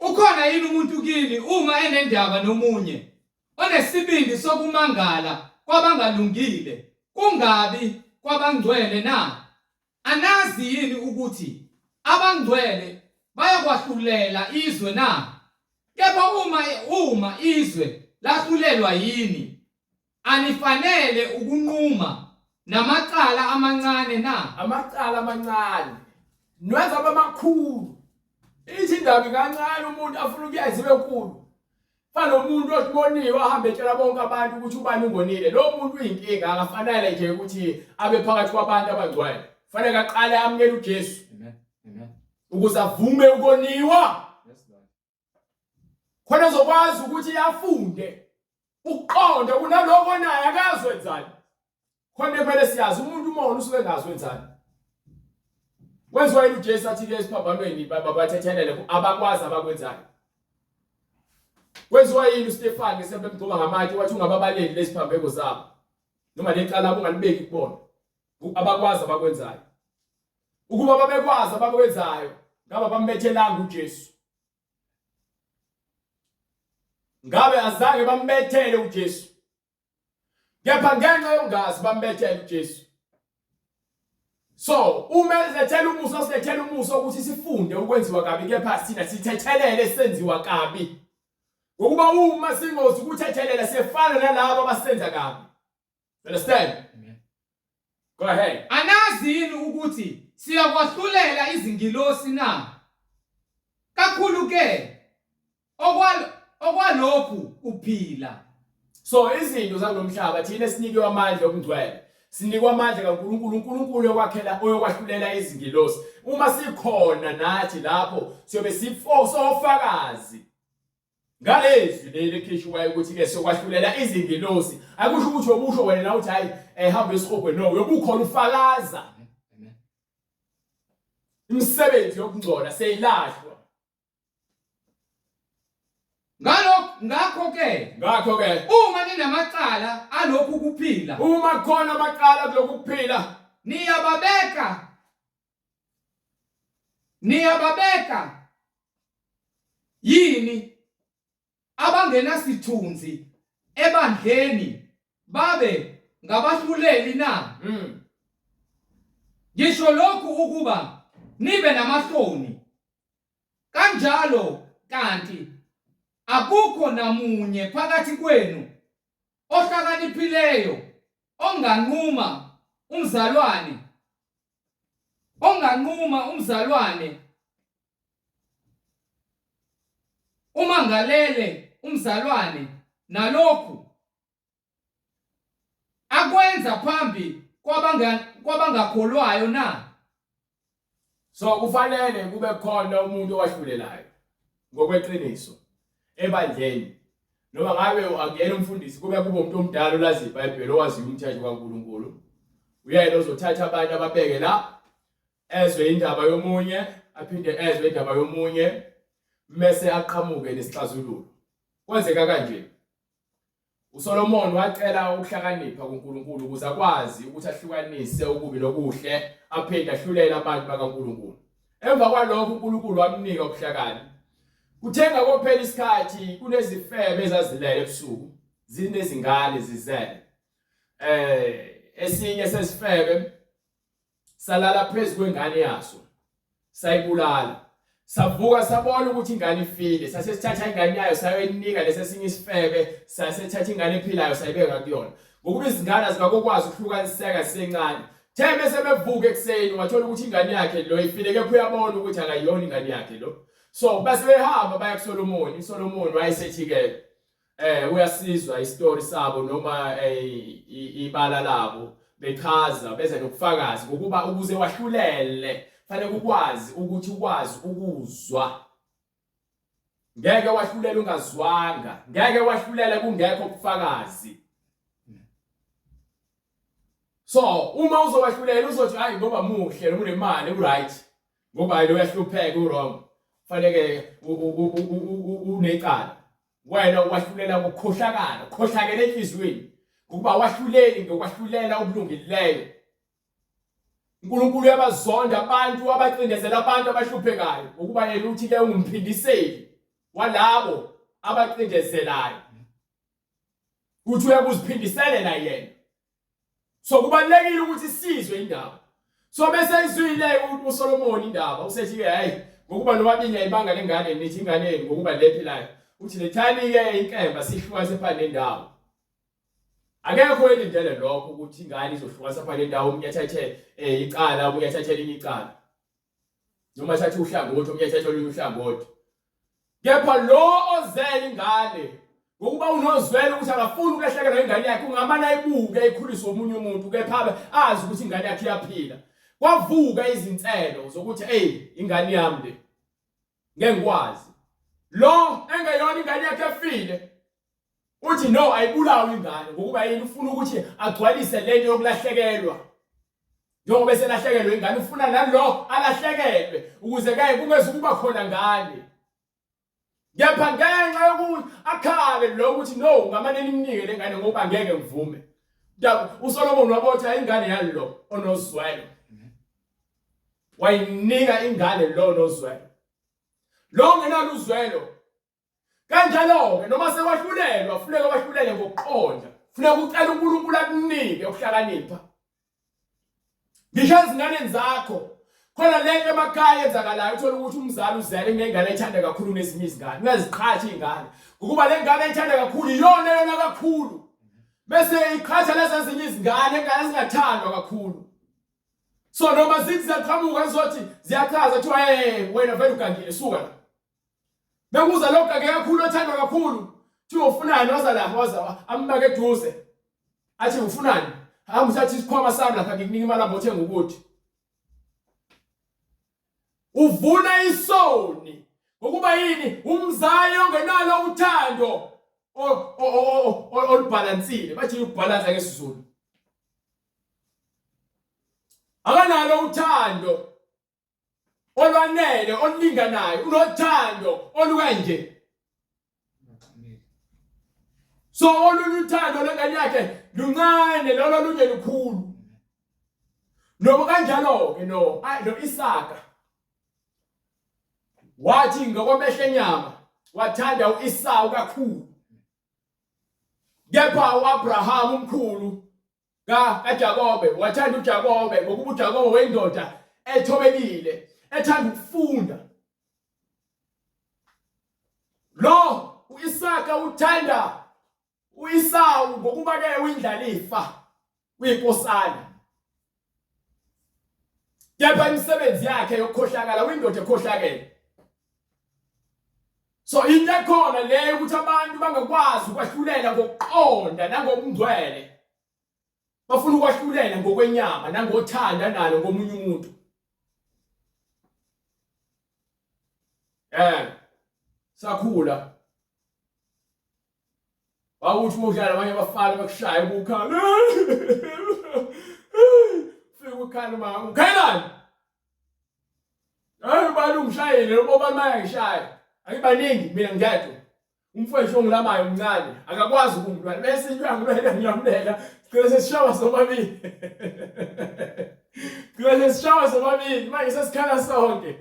A: Ukhona yini umuntu kini uma enendaba nomunye onesibindi sokumangala kwabangalungile kungabi kwabangcwele na? Anazi yini ukuthi abangcwele bayakwahlulela izwe na? Kepha uma izwe lahlulelwa yini anifanele ukunquma namacala amancane na?
B: Amacala amancane nwenza abamakhulu. Ithi indaba kancane umuntu afuna ukuyazi benkulu. Fana umuntu othmoniwe ahambe etshela bonke abantu ukuthi ubani ungonile. Lo muntu uyinkinga akafanele nje ukuthi abe phakathi kwabantu abangcwele. Fanele aqale amukele uJesu.
A: Amen. Amen.
B: Ukuze avume ukoniwa.
A: Yes Lord.
B: Khona uzokwazi ukuthi afunde ukuqonda kunaloko naye akazwenzani. Khona phela siyazi umuntu umona usuke engazwenzani. Wenziwa yini uJesu athi ke esiphambanweni babathethelele abakwazi abakwenzayo. Wenziwa yini uStefani sebemgcoma ngamatshe wathi ungababaleli lesiphambeko zabo. noma lecala ungalibeki kubona abakwazi abakwenzayo ukuba babekwazi abakwenzayo ngabe bambethelanga uJesu ngabe azange bambethele uJesu kepha ngenxa yongazi bambethele uJesu. So uma ezethela umuso silethela umuso ukuthi sifunde ukwenziwa kabi kepha sina sithethelele senziwa kabi ngokuba uma singozi ukuthethelela sefana nalabo abasenza kabi. Understand?
A: Amen.
B: Go ahead.
A: Anazi yini ukuthi siyakwahlulela izingilosi na? Kakhulu ke okwalokhu kuphila.
B: So izinto zalomhlaba thina sinikwe amandla okungcwele. Sinikwe amandla kaNkulunkulu, uNkulunkulu oyokwahlulela izingilosi. Uma sikhona nathi lapho siyobe sofakazi ngalezi leli khishiwayo ukuthi ke sokwahlulela izingilosi. Akusho ukuthi obusho wena na uthi hayi ehamba esihogwe no, yobukhona ufakaza.
A: Amen.
B: Imisebenzi yokungcola seyilahlwa.
A: Ngakho ke uma ninamacala alokhu kuphila,
B: uma khona amaqala kulokhu kuphila,
A: niyababeka yini abangenasithunzi ebandleni babe ngabahluleli na? Ngisho lokhu ukuba nibe namahloni. Kanjalo kanti akukho namunye phakathi kwenu ohlakaniphileyo onganquma umzalwane umangalele umzalwane nalokhu akwenza phambi kwabangakholwayo na?
B: So kufanele kube khona umuntu owahlulelayo ngokweqiniso ebandleni. Noma ngabe akuyena umfundisi kube umuntu omdala olazi iBhayibheli owaziyo umthetho kaNkulunkulu. Uyena ozothatha abantu ababeke la ezwe indaba yomunye aphinde ezwe indaba yomunye mase aqhamuke nesixazululo. Kwenzeka kanje. uSolomon wacela ukuhlakanipha kuNkulunkulu ukuze akwazi ukuthi ahlukanise okubi nokuhle aphinde ahlulela abantu bakaNkulunkulu. Emva kwalokho uNkulunkulu wamnika ukuhlakani. Kuthenga kophela isikhathi kunezifebe ezazilele ebusuku zinezingane zizele. Esinye sesifebe salala phezu kwengane yaso sayibulala. Savuka sabona ukuthi ingane ifile, sasesithatha ingane yayo sayoyinika lesesinye isifebe, sasesithatha ingane ephilayo sayibeka kuyona. Ngokuba izingane azikakwazi ukuhlukaniseka zisencane. Thembe sebevuka ekseni wathola ukuthi ingane yakhe lo ifile kepha uyabona ukuthi akayiyona ingane yakhe lo. So base behamba baya kuSolomon. uSolomon wayesethi ke uyasizwa istory sabo noma ibala labo bechaza beze nokufakazi ngokuba ukuze wahlulele fanele ukwazi ukuthi ukwazi ukuzwa. Ngeke wahlulela ungazwanga, ngeke wahlulela kungekho ubufakazi. So uma uzowahlulela uzothi hayi ngoba muhle noma unemali uright, ngoba lo uyahlupheka urong, fanele unecala. Wena wahlulela ngokukhohlakala, khohlakele enhlizweni ngokuba wahluleli ngokwahlulela okulungileyo. uNkulunkulu uyabazonda abantu abacindezela abantu abahluphekayo ukuba yena uthi ke ungumphindiseli walabo abacindezelayo. Uthi uyakuziphindiselela yena. So kubalekile ukuthi sizwe indaba. So bese izwile uSolomon indaba usethi ke hayi ngokuba nobabili ayibanga lengane nithi ingane ngokuba lephilayo. Uthi lethani ke inkemba sihlukanise phande nendawo. Akekho elindele lokho ukuthi ingane izohlukanisa phande nendawo umunye athathe icala umunye athathe elinye icala. Noma athathe uhlangothi umunye athathe olunye uhlangothi. Kepha lo ozela ingane ngokuba unozwela ukuthi akafuni ukulahlekelwa ingane yakhe ungamana ayibuke ikhuliswe omunye umuntu kepha azi ukuthi ingane yakhe iyaphila. Kwavuka izinselo zokuthi ingane yami le ngeke ngikwazi. Lo engeyona ingane yakhe efile uthi no ayibulawe ingane ngokuba yena ufuna ukuthi agcwalise lento yokulahlekelwa. Njengoba eselahlekelwe ingane ufuna nalo alahlekelwe ukuze ke kungeze ukuba khona ngane. Kepha ngenxa yokuthi akhale lo ukuthi no ngamane nimnike lengane ngoba ngeke ngivume. uSolomon wabotha ingane yalo onozwelo. Wayinika ingane lo onozwelo. Lo ngenalo uzwelo. Kanjalo ke noma sekwahlulelwa, kufuneka wahlulele ngokuqonda. Kufuneka ucela uNkulunkulu akunike ukuhlakanipha. Ngisho ezinganeni zakho khona lento emakhaya enzakalayo uthola ukuthi umzali uzele ngengane ethanda kakhulu nezinye izingane. Ungaziqhathi izingane. Ukuba le ngane ethanda kakhulu iyona kakhulu. Bese iqhatha lezi ezinye izingane engane zingathandwa kakhulu. So noma zithi ziyaqhamuka zizothi ziyachaza kuthiwa wena vele ugangile suka la. Bekuza lo gage kakhulu othandwa kakhulu. Thi ufunani waza la waza ambake eduze. Athi ufunani? Hamba uthatha isikhwama sami lapha ngikunika imali ambothenga ukuthi. Uvuna isoni ngokuba yini umzali ongenalo uthando olubalansile. Bathi ubalance ngesizulu. Akanalo uthando olwanele olinganayo, unothando olukanje. So oluthando lengane yakhe luncane lolo lunye lukhulu. Noma kanjalo ke no Isaka wathi ngokwamehla enyama wathanda uEsau kakhulu. Kepha uAbraham umkhulu kaJakobe wathanda uJakobe ngokuba uJakobe wendoda ethobekile ethanda ukufunda. Lo uIsaka uthanda uEsau ngokuba ke uyindlalifa uyinkosana. Kepha imisebenzi yakhe yokukhohlakala uyindoda ekhohlakele. So into ekhona le ukuthi abantu bangakwazi ukwahlulela ngokuqonda nangokungcwele. Bafuna ukwahlulela ngokwenyama nangothanda nalo ngomunye umuntu. Sakhula. Wawuthi udlala abanye abafana bakushaya ukukhala. Fika ukhala mama. Ukhalani? Bani ungishayile lo bobani bayangishaya. Ayibaningi mina ngiyedwa. Umfowethu ongilamayo umncane akakwazi ukungilwela bese ngiyangilwela ngiyamlela. Sicela sesishawa sobabili. Sicela sesishawa sobabili manje sesikhala sonke.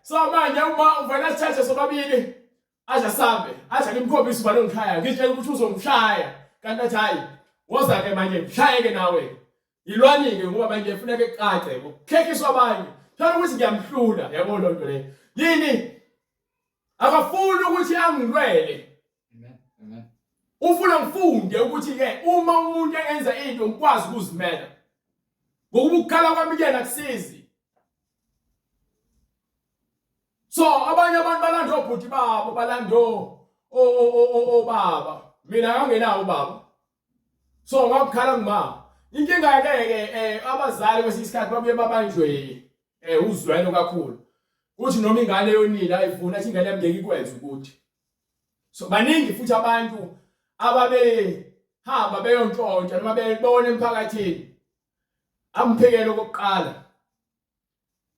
B: So manje uma uvela sithathe sobabili aja sambe aja ngimkhombisa ubalo ngikhaya ngitshela ukuthi uzongishaya kanti athi hayi woza ke manje mshayeke nawe. Yilwanike ngoba manje kufuneka eqace ukukhekhiswa abanye. Thola ukuthi ngiyamhlula yabona lonto le. Yini? Akafuni ukuthi angilwele. Amen. Ufuna ngifunde ukuthi ke uma umuntu engenza into ngikwazi ukuzimela. Ngokuba ukukhala kwami kuyena kusizi. So abanye abantu balanda obhuti babo balando baba. Mina angenawo baba. So ngakukhala ngima. Inkinga ke abazali kwesikhathi babuye babanjwe uzwelo kakhulu. Uthi noma ingane yonila ayivuna athi ingane yami ngeke ikwenze ukuthi. So baningi futhi abantu ababe hamba beyontshontsha noma bebona emphakathini. Amphekelo kokuqala.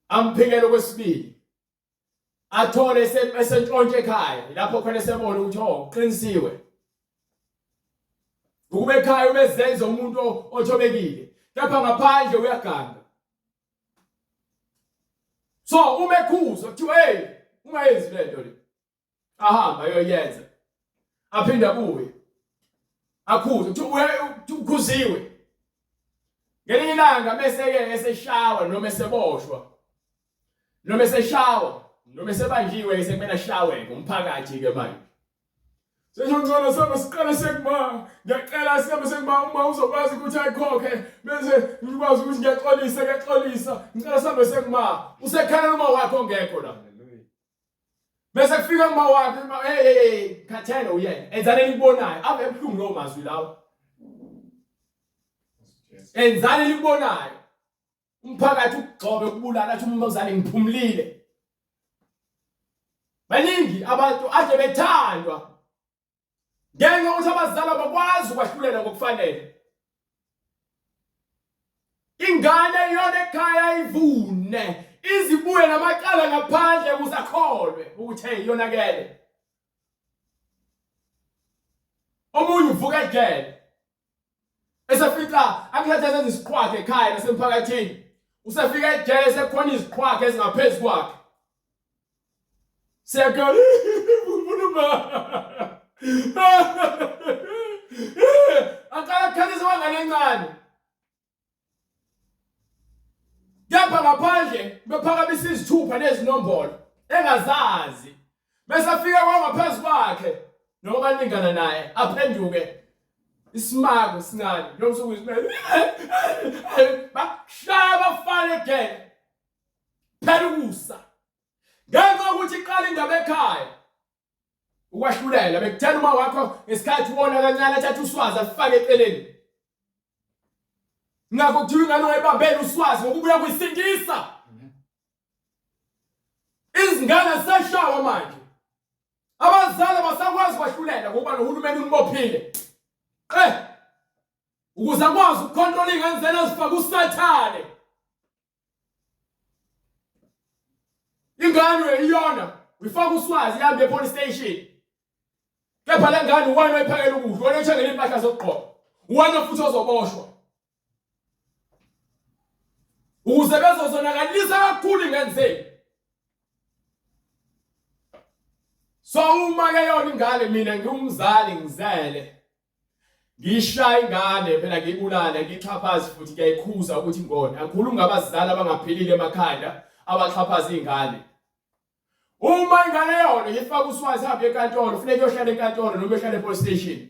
B: Amphekelo kwesibili. Athole esentshontshe ekhaya lapho khona sebona ukuthi uqinisiwe. Ukube ekhaya ubezenza umuntu othobekile. Lapha ngaphandle uyaganga. So umekhuzo kuthi ungayenzi lento le. Ahamba ayoyenza. Aphinda kuwe. Akhuze kuthi ukhuziwe. Ngelinye ilanga bese ke eseshawa noma eseboshwa. Noma eseshawa noma esebanjiwe sekumele ashawe ngomphakathi ke manje. Sengizongcola sami siqala sekuma. Ngiyacela sami sekuma uma uzokwazi ukuthi ayikhokhe bese ngikwazi ukuthi ngiyaxolisa. Ngicela sami sekuma. Usekhala noma wakho ongekho la. Bese kufika uma wakho khathele uyena. Enzane libonayo. Ave ebuhlungu lo mazwi lawo. Enzane libonayo. Umphakathi ukugcobe ukubulala athi umzali ngiphumlile. Baningi abantu ade bethandwa. Ngenxa ukuthi abazali abakwazi ukwahlulela ngokufanele. Ingane yona ekhaya ivune, izibuye namacala ngaphandle kuzakholwe ukuthi yonakele. Omunye uvuka ejele. Esefica akuthatha senze isiqhwaqhe ekhaya nasemphakathini. Usefika ejele sekukhona iziqhwaqhe ezingaphezulu kwakhe. Siyakho akala khanisa wangane encane. Yapha ngaphandle bephakamisa izithupha nezinombolo engazazi. Bese afika kwangaphezulu kwakhe noma balingana naye aphenduke isimako sincane nomsuku isimele bashaya bafana again phelukusa ngenxa ukuthi iqala indaba ekhaya ukwahlulela bekuthela uma wakho ngesikhathi ubona kancane athatha uswazi afake eceleni ngakho kuthiwa ingane ongayibambeli uswazi ngokubuya kuyisindisa izingane zisashawa manje abazali abasakwazi kwahlulela ngoba nohulumeni umbophile ukuze akwazi ukucontrola ingane zena zifaka usathane ingane iyona uyifaka uswazi ihambe epolice station kepha le ngane uwena oyiphakela ukudla wena othengele impahla zokugqoka uwena futhi ozoboshwa ukuze bezozonakalisa kakhulu ingane zenu. So uma ke yona ingane mina ngiyumzali ngizele ngishaya ingane phela ngibulala ngixhaphaza futhi ngiyayikhuza ukuthi ngone angikhulumi ngabazali abangaphilile emakhanda abaxhaphaza izingane. Uma ingane yona ifaka uswazi hambe enkantolo kufanele uyohlala enkantolo noma uyohlala epolice station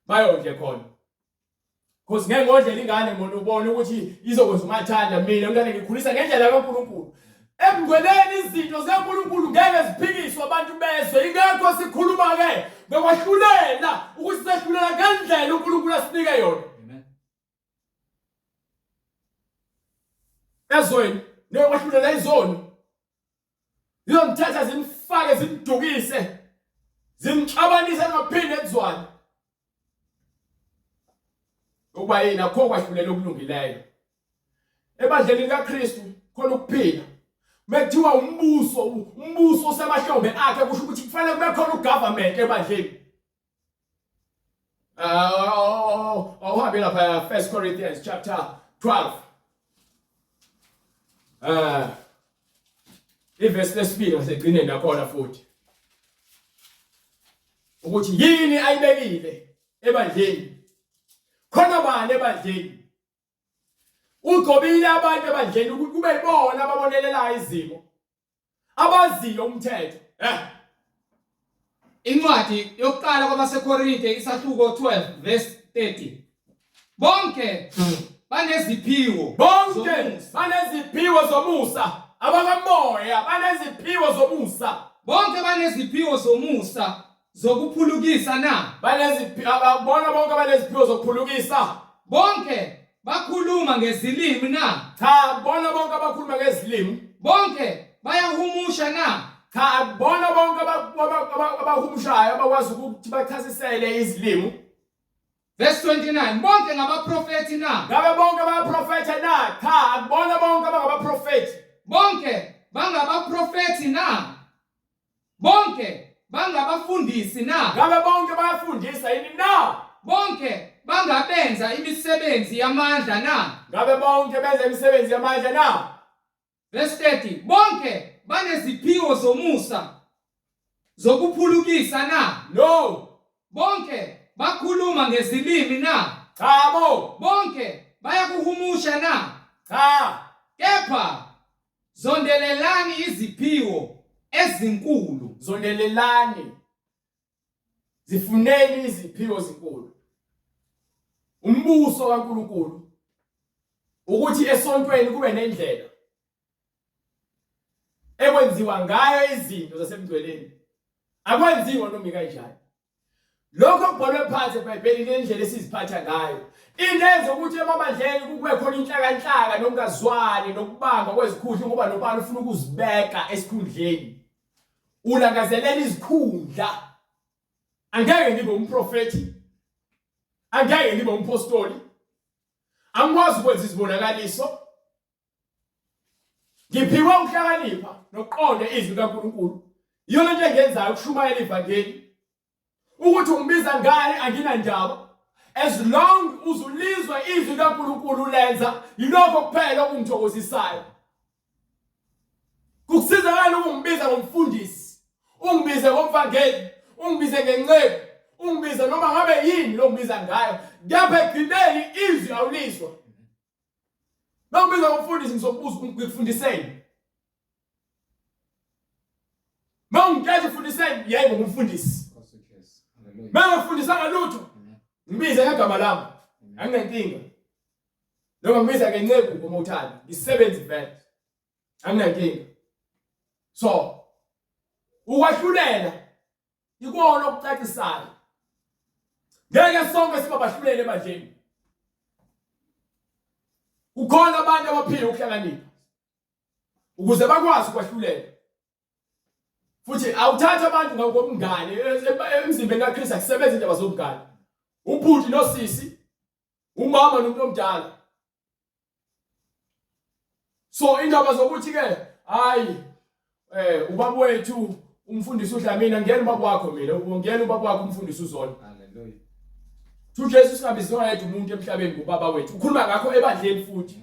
B: bayondle khona because ngeke ngodlela ingane mina ubone ukuthi izokwenza umathanda mina umntana ngikhulisa ngendlela kaNkulunkulu. Emgweleni izinto zikaNkulunkulu ngeke ziphikiswe abantu bezwe ingakho sikhuluma ke ngokwahlulela ukuthi sehlulela ngendlela uNkulunkulu asinike yona. Amen. Ezweni neyokwahlulela izoni zizomthatha zimfake zimdukise zimxabanise ngaphinde ekuzwane ukuba yini akho kwahlulela okulungileyo ebandleni likaKristu khona ukuphila. Bekuthiwa umbuso osemahlombe akhe kusho ukuthi kufanele kube khona ugovernment ebandleni. Awuhambe lapha 1 Corinthians chapter 12 iverse lesibili ngasegcine nakhona futhi ukuthi yini ayibekile ebandleni khona bani ebandleni ugobile abantu ebandleni ukuthi kube yibona ababonelelayo izimo abaziyo umthetho.
A: Incwadi yokuqala kwabaseKorinte isahluko 12 verse 30. Bonke baneziphiwo
B: zomusa abakamoya baneziphiwo zomusa.
A: Bonke baneziphiwo zomusa zokuphulukisa na.
B: Bona bonke baneziphiwo zokuphulukisa.
A: Bonke bakhuluma ngezilimi na.
B: Cha, bona bonke abakhuluma ngezilimi.
A: Bonke bayahumusha na.
B: Cha, bona bonke abahumushayo abakwazi ukuthi bachasisele izilimi.
A: Verse 29. Bonke ngabaprofeti na.
B: Ngabe bonke abaprofeti na. Cha, bona bonke abangabaprofeti.
A: Bonke bangabaprofeti na. Bonke bangabafundisi na.
B: Ngabe bonke bayafundisa yini na.
A: Bonke bangabenza imisebenzi yamandla na.
B: Ngabe bonke benza imisebenzi yamandla na.
A: Verse 30. Bonke baneziphiwo zomusa zokuphulukisa na.
B: No.
A: Bonke bakhuluma ngezilimi na.
B: Cha
A: bonke bayakuhumusha na.
B: Cha.
A: Kepha zondelelani iziphiwo ezinkulu.
B: Zondelelani. Zifuneni iziphiwo ezinkulu. Umbuso kaNkulunkulu ukuthi esontweni kube nendlela ekwenziwa ngayo izinto zasemgcweleni. Akwenziwa noma kanjani. Lokho kubhalwe phansi eBhayibhelini nendlela esiziphatha ngayo. Inenza ukuthi emabandleni kube khona inhlaka nokungazwani nokubanga kwezikhundla ngoba nobani ufuna ukuzibeka esikhundleni. Ulangazelela izikhundla. Angeke ngibe umprofeti. Angeke ngibe umpostoli. Angikwazi ukwenza izibonakaliso. Ngiphiwe ukuhlakanipha nokuqonda izwi kaNkulunkulu. Iyona nto engenzayo ukushumayela ivangeli. Ukuthi ungibiza ngani anginandaba. as long uzulizwa izwi likaNkulunkulu lenza yilokho kuphela okungithokozisayo. Kukusiza ngani ukungibiza ngomfundisi, ungibize ngomvangeli, ungibize ngenceku, ungibize noma ngabe yini lo ngibiza ngayo. Lapha ekugcineni izwi awulizwa. Ngibiza ngomfundisi ngizokubuza ngikufundiseni. Mawungitshela ufundiseni yebo ngumfundisi. Mangifundisanga lutho. Ngibize ngegama lami. Anginenkinga. Noma ngibiza ngenceku uma uthanda. Ngisebenzi vele. Anginenkinga. So, ukwahlulela ikona okucacisayo. Ngeke sonke sibabahlulele ebandleni. Ukhona abantu abaphila ukuhlakanipha ukuze bakwazi ukwahlulela. Futhi awuthatha abantu ngokungane emzimbeni kaKristu akusebenza indaba zobungane. Ubhuti nosisi, umama nomuntu omdala. So indaba zokuthi ke hayi ubaba wethu umfundisi uDlamini ngiyena ubaba wakho mina ngiyena ubaba wakho umfundisi uZona. Haleluya. UJesu singabizwa yedwa umuntu emhlabeni ubaba wethu. Ukhuluma ngakho ebandleni futhi.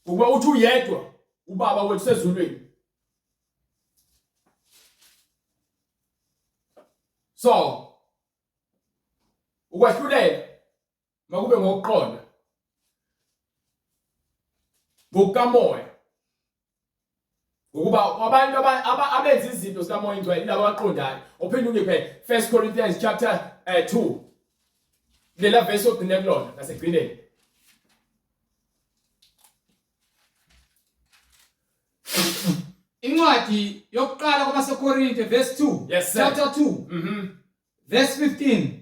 B: Ukuba uthi uyedwa ubaba wethu sezulwini. So ukwahlulela makube ngokuqonda ngokukamoya ukuba abantu abenza izinto zikamoya ingcwele laba abaqondayo. Ophinde ungiphe 1 Corinthians chapter 2 lela verse ogcine kulona ngasekugcineni.
A: Incwadi yokuqala kwabaseKorinte verse 2,
B: yes,
A: chapter 2, verse 15.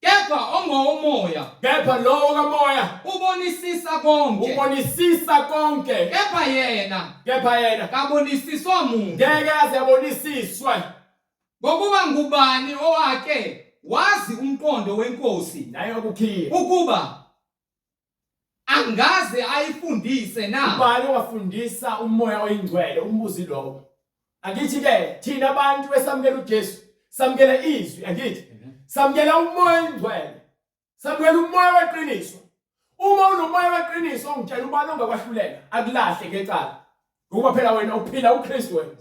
A: Kepha ongowomoya,
B: kepha lowo kamoya
A: ubonisisa konke.
B: Ubonisisa konke.
A: Kepha yena kabonisiswa muntu.
B: Ngeke aze abonisiswe.
A: Ngokuba ngubani owake wazi umqondo wenkosi
B: nayo ukukhiya
A: ukuba angaze ayifundise na.
B: Ubani owafundisa umoya oyingcwele umbuzi lowo. Angithi ke thina abantu esamukela uJesu samukela izwi angithi samukela umoya oyingcwele. Samukela umoya weqiniso. Uma unomoya weqiniso ongitshela ubani ongakwahlulela akulahle ngecala. Ngoba phela wena uphila uKristu wena.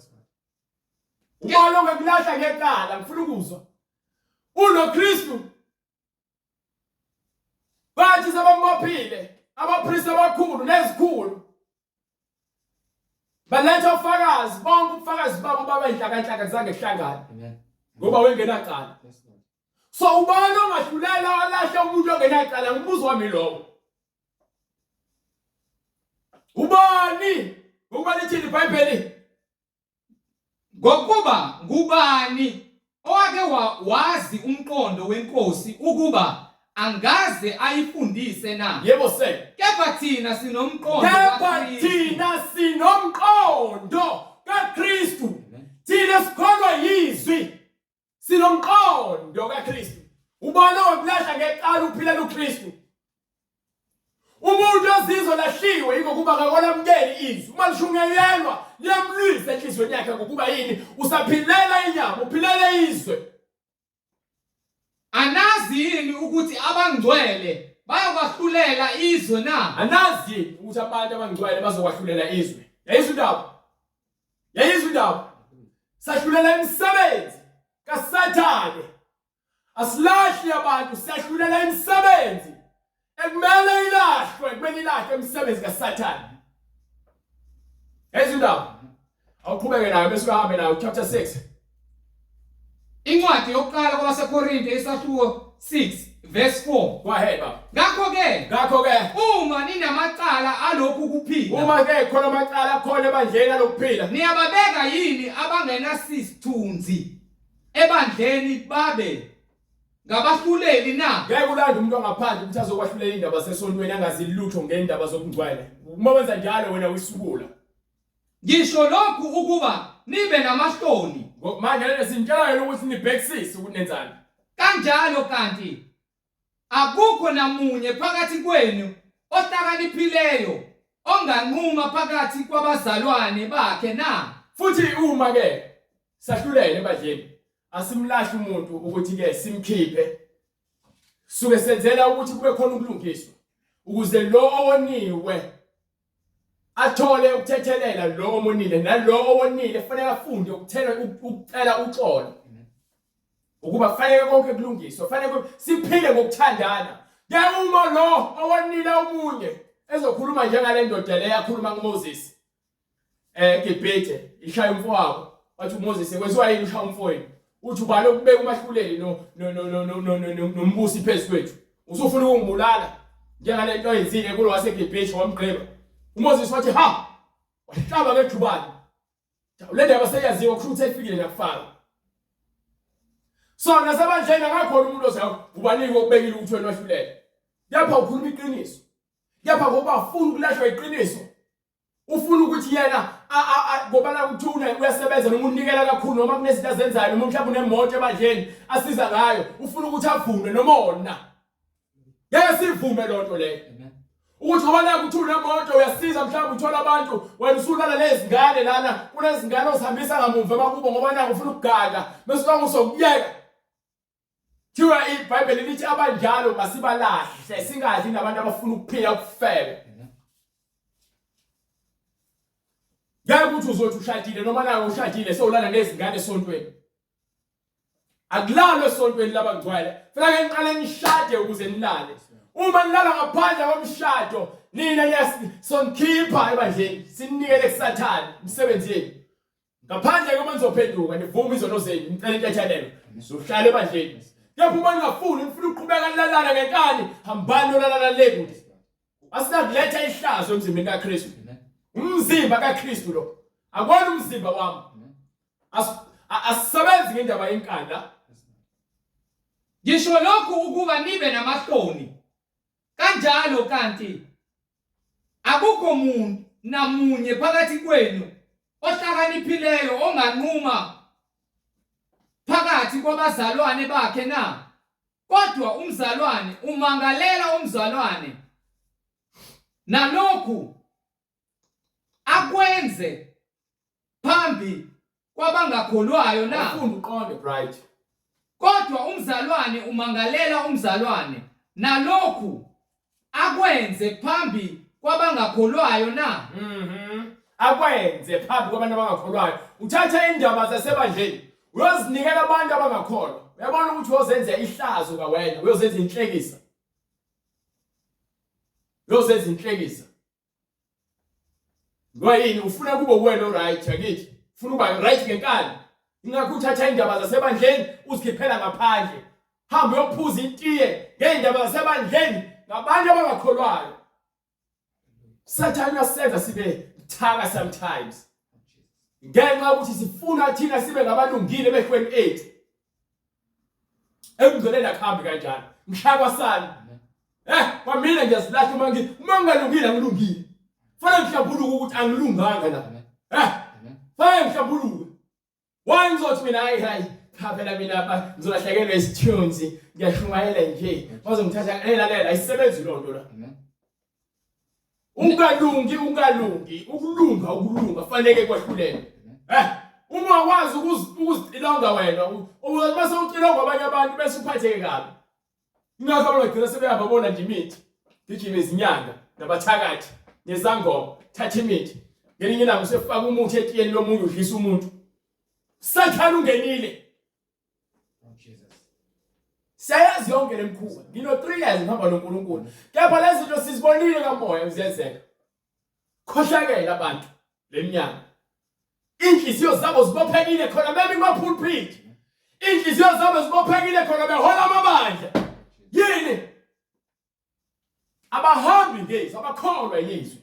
B: Ubani ongakulahla ngecala ngifuna ukuzwa. UnoKristu. Bathi sabamophile abaprisi abakhulu nezikhulu baletha ufakazi bonke ubufakazi babo baba inhlakanhlaka zange kuhlangana. Amen. Ngoba wengenacala. So ubani ongahlulela walahla umuntu ongenacala ngibuzo wami lowo. Ubani? Ngoba lithini iBhayibheli?
A: Ngokuba ngubani owake wazi umqondo wenkosi ukuba angaze ayifundise na.
B: Yebo se.
A: Kepha thina sinomqondo
B: kaKristu. Thina sikholwa yizwi. Sinomqondo kaKristu. Ubani owakulahla ngecala uphilela uKristu. Umuntu ozizwa lahliwe ingokuba akalamukeli izwi. Uma lishungeyelwa liyamlwisa enhlizweni yakhe ngokuba yini usaphilela inyama uphilela izwi.
A: Anazi yini ukuthi abangcwele bayokwahlulela izwi na?
B: Anazi yini ukuthi abantu abangcwele bazokwahlulela izwi? Yayizwi indaba. Sahlulela imisebenzi kaSathane. Asilahli abantu sahlulela imisebenzi. Ekumele ilahlwe imisebenzi kaSathane. Yayizwi indaba. Awuqhubeke nayo bese uhambe nayo chapter 6.
A: Incwadi yokuqala kwabaseKorinte isahluko 6 verse 4.
B: Go ahead baba.
A: Ngakho ke uma ninamacala alokhu kuphila.
B: Uma ke khona amacala khona ebandleni alokuphila.
A: Niyababeka yini abangenasithunzi ebandleni babe ngabahluleli na?
B: Ngeke ulande umuntu ongaphandle ukuthi azokwahlulela indaba zesontweni angazi lutho ngendaba zokungcwele. Uma wenza njalo wena wisukula.
A: Ngisho lokhu ukuba nibe namahloni.
B: Manje lena sintshela ukuthi nibhekisise ukuthi nenzani.
A: Kanjalo kanti akukho namunye phakathi kwenu ohlakaniphileyo onganquma phakathi kwabazalwane bakhe na.
B: Futhi uma ke sahlulele ebandleni asimlahli umuntu ukuthi ke simkhiphe suke senzela ukuthi kube khona ukulungiswa ukuze lo owoniwe athole ukuthethelela lo omonile nalo owonile kufanele afunde ukucela uxolo ukuba kufanele konke kulungiswe kufanele siphile ngokuthandana uma lo owonile omunye ezokhuluma njengale ndoda le yakhuluma kuMoses eGibhithe ishaya umfowabo wathi uMoses kwenziwa yini ushaya umfowenu uthi ubani ukubeka umahluleli nombusi phezukwethu usufuna ukungibulala njengale nto ayenzile kulo waseGibhithe wamgqiba uMoses wathi ha wahlaba ngejubane le ndaba seyaziwa kusho ukuthi efikile nakufaka so nasebandleni akakhona umuntu ozayo ubanike ukubekile ukuthi wena wahlulele yapha ukhuluma iqiniso yapha ngoba afuna ukulahlwa iqiniso ufuna ukuthi yena ngoba la kuthuna uyasebenza noma unikela kakhulu noma kunezinto azenzayo noma mhlawumbe unemoto ebandleni asiza ngayo ufuna ukuthi avume noma ona yeke sivume lonto leyo ukuthi ngoba la kuthuna emoto uyasiza mhlawumbe uthola abantu wena usulala lezingane lana kunezingane osihambisa ngamuva makubo ngoba nako ufuna ukugada bese uzokuyeka thiwa iBhayibheli lithi abanjalo masibalahle singadli nabantu abafuna ukuphila ukufebe ngeke ukuthi uzothi ushadile noma nako ushadile sewulala nezingane esontweni akulalwe esontweni labangcwele fanele ngiqale ngishade ukuze nilale uma nilala ngaphandle komshado nina sonkhipha ebandleni sinikele kusathane umsebenzini ngaphandle koma nizophenduka nivuma izono zenu nicela intethelelo nizohlala ebandleni yapho uma ningafuni nifuna ukuqhubeka nilalana ngenkani hambani nolalana le kude asinakuletha ihlazo emzimbeni kaKristu umzimba kaKristu lo akona umzimba wami asisebenzi ngendaba yenkanda
A: ngisho lokhu ukuba nibe namahloni kanjalo kanti akukho umuntu namunye phakathi kwenu ohlakaniphileyo onganquma phakathi kwabazalwane bakhe na kodwa umzalwane umangalela umzalwane nalokhu akwenze phambi kwabangakholwayo na
B: ufuna uqonde right
A: kodwa umzalwane umangalela umzalwane nalokhu akwenze phambi kwabangakholwayo na
B: akwenze phambi kwabantu abangakholwayo uthatha indaba zasebandleni uyozinikela abantu abangakholwa uyabona ukuthi uyozenza ihlazo kawena uyozenza inhlekisa ngoyini ufuna kube wena right akithi ufuna ukuba right ngenkani ingakho uthatha indaba zasebandleni uzikhiphela ngaphandle hamba uyophuza itiye ngeindaba zasebandleni ngabantu abangakholwayo Sathane uyasenza sibe buthaka sometimes ngenxa ukuthi sifuna thina sibe ngabalungile emehlweni ethu emngcweleni akhambi kanjani mhlaba sani kwamina ngiyazilahla uma ngalungile angilungile fanele ngihlambuluke ukuthi angilunganga la fanele ngihlambuluke why ngizothi mina hayi phela mina apha ngizolahlekelwa isithunzi ngiyashumayela nje bazongithatha elalela ayisebenzi lonto la ungalungi ukulunga fanele kwahlulele uma wazi ukuzilonga wena bese ucilonga abanye abantu bese uphatheke kabi ingakho abagcina sebehamba bona nje imithi ngijime izinyanga nabathakathi nezangoma thatha imithi ngelinye ilanga usefaka umuthi etiyeni lomunye udlisa umuntu Sathane ungenile Sayazi yonke lemkhuba ngino 3 years ngihamba noNkulunkulu kepha lezi zinto sizibonile kamoya uziyenzeka khohlakela abantu leminyaka inhliziyo zabo zibophekile khona bemi ngapulpit inhliziyo zabo zibophekile khona behola amabandla yini abahambi ngezi abakholwa yizwi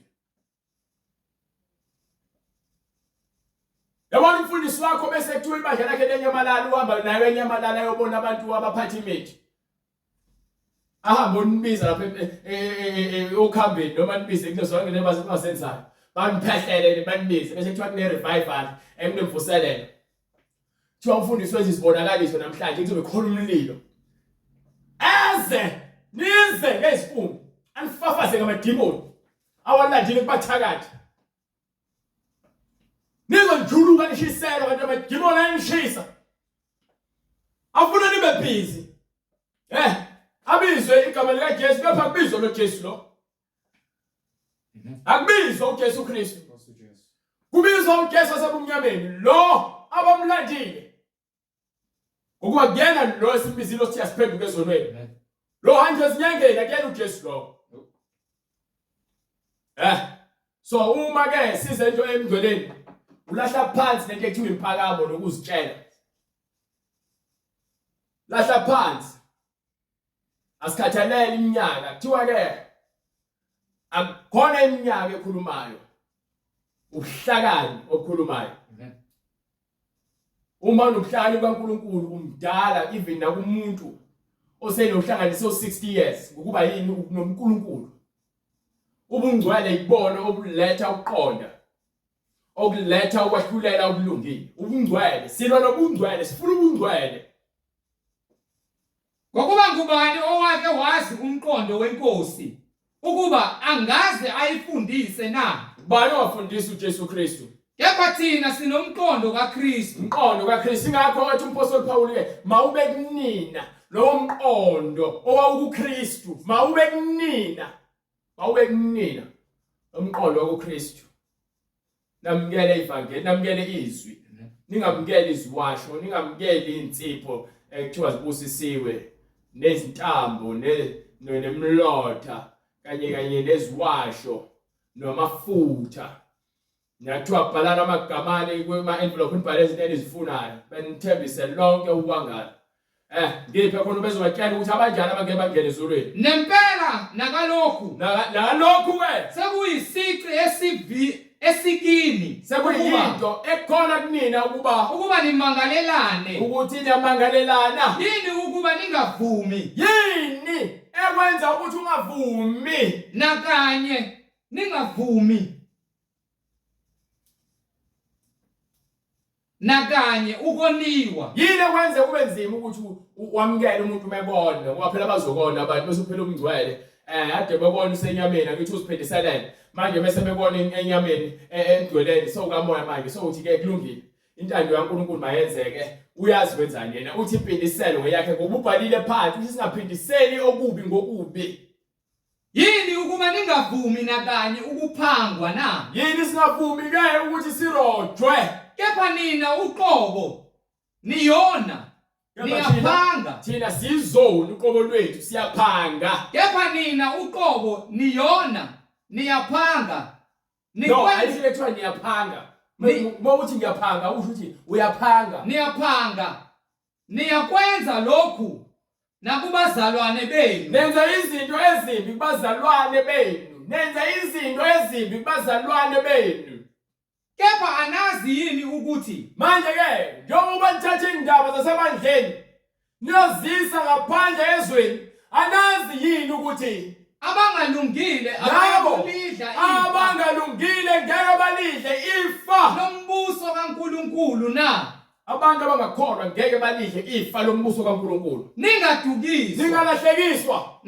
B: yabona umfundisi wakho bese kuthiwa ibandla lakhe lenyamalala uhamba nayo enyamalala yobona abantu abaphatha imithi ahamba unibiza lapha okhambeni noma nibize kulezo zonke nebazi basenzayo baniphehlele banibize bese kuthiwa kune revival ekunemvuselelo kuthiwa umfundisi wezizibonakaliso namhlanje kuzobe khona umlilo eze nize ngezifundo anifafaze ngamadimoni awalandile kubathakathi nizojuluka nishisela abantu amadimoni ayishisa afuna nibe busy abizwe igama likaJesu kepha akubizwe lo Jesu lo. Akubizwe uJesu Kristu. Kubizwa uJesu wasebumnyameni lo abamlandile. Ukuba kuyena lo esibizile othi asiphenduke ezonweni. Lo hanjwe ezinyangeni akuyena uJesu lo. So uma ke size into emngcweleni ulahla phansi lento ekuthiwa imphakamo nokuzitshela. Lahla phansi. Asikhathalele iminyaka kuthiwa ke akukhona iminyaka ekhulumayo. Ubuhlakani okhulumayo. Uma unobuhlakani kaNkulunkulu umdala even nakumuntu osenohlanganisa 60 years ukuba yini noNkulunkulu. Ubungcwele ibona obuletha ukuqonda. Okuletha ukwahlulela okulungile. Ubungcwele silwa nobungcwele sifuna ubungcwele.
A: Ngokuba ngubani owake wazi umqondo wenkosi ukuba angaze ayifundise na?
B: Bani wafundisa uJesu Kristu?
A: Kepha thina sinomqondo kaKristu.
B: Umqondo kaKristu ingakho wathi umpostoli Paul ke mawube kunina lo mqondo owawukuKristu mawube kunina umqondo wokuKristu. Namukele ivangeli, namukele izwi. Ningamukele izwasho, ningamukele insipho ekuthiwa zibusisiwe nezintambo nemlotha kanye neziwasho nomafutha. Niyathiwa bhalana amagamane kuma envelope nibhale izinto enizifunayo. Benithembise lonke ukwangala. Ngiphe khona bezowatshela ukuthi abanjani abangeke bangene ezulwini.
A: Nempela nakalokhu
B: ke
A: sekuyisici esikini
B: sekuyinto ekhona kunina
A: ukuba nimangalelane
B: ukuthi niyamangalelana.
A: Yini ukuba ningavumi?
B: Yini ekwenza ukuthi ungavumi?
A: Nakanye ningavumi. Nakanye ukoniwa.
B: Yini ekwenza kube nzima ukuthi wamukele umuntu mebona ngoba phela bazokona abantu bese kuphela umngcwele ade bebona usenyameni akithi uziphendiselele manje bese bebona enyameni engcweleni sokukamoya manje sokuthi ke kulungile intando yaNkulunkulu mayenzeke uyazi wenzani yena uthi iphindiselo yakhe ngoba ubhalile phansi ukuthi singaphindiseli okubi ngokubi.
A: Yini ukuba ningavumi nakanye ukuphangwa na?
B: Yini singavumi ke ukuthi sirojwe?
A: Kepha nina uqobo niyona niyaphanga.
B: Thina sizona uqobo lwethu siyaphanga.
A: Kepha nina uqobo niyona niyaphanga.
B: No, ayisho ethiwa niyaphanga. Uma uthi ngiyaphanga usho ukuthi uyaphanga.
A: Niyaphanga. Niyakwenza lokhu nakubazalwane benu.
B: Nenza izinto ezimbi kubazalwane benu. Nenza izinto ezimbi kubazalwane benu.
A: Kepha anazi yini ukuthi
B: manje ke njengoba nithatha indaba zasemandleni niyozisa ngaphandle ezweni anazi yini ukuthi
A: abangalungile
B: ngeke balidle ifa
A: lombuso kaNkulunkulu na?
B: Abantu abangakholwa ngeke balidle ifa lombuso kaNkulunkulu.
A: Ningadukiswa,
B: ningalahlekiswa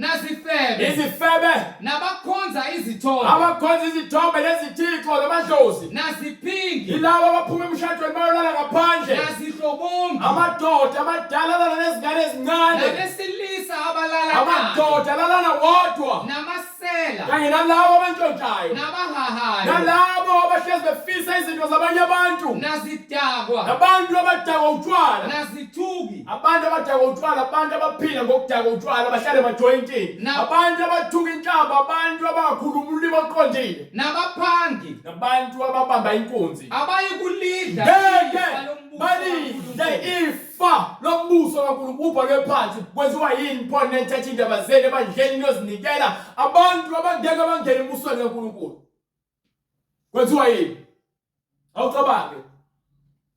A: izifebe nabakhonza izithombe,
B: abakhonza izithombe lezithixo lamadlozi,
A: naziphingi
B: yilabo abaphuma emshadweni bayolala ngaphandle,
A: nazihlobongi,
B: amadoda amadala alala nezingane ezincane,
A: nabesilisa abalala
B: amadoda alala nawodwa,
A: namasela
B: kanye nalabo abantshontshayo,
A: nabahahayo,
B: nalabo abahlezi befisa izinto zabanye abantu,
A: nazidakwa,
B: nabantu abadakwa utshwala,
A: nazithuki,
B: abantu abadakwa utshwala, abantu abaphila ngokudakwa utshwala bahlale emajoyintini, abantu abathunga inhlamba, abantu abangakhuluma ulimi oluqondile,
A: nabaphangi,
B: nabantu ababamba inkunzi
A: abayikulidla
B: balidle ifa lombuso kaNkulunkulu. Ubhalwe phansi kwenziwa yini pho nenithatha indaba zenu ebandleni niyozinikela abantu abangeke bangene embusweni kaNkulunkulu? Kwenziwa yini? Awucabange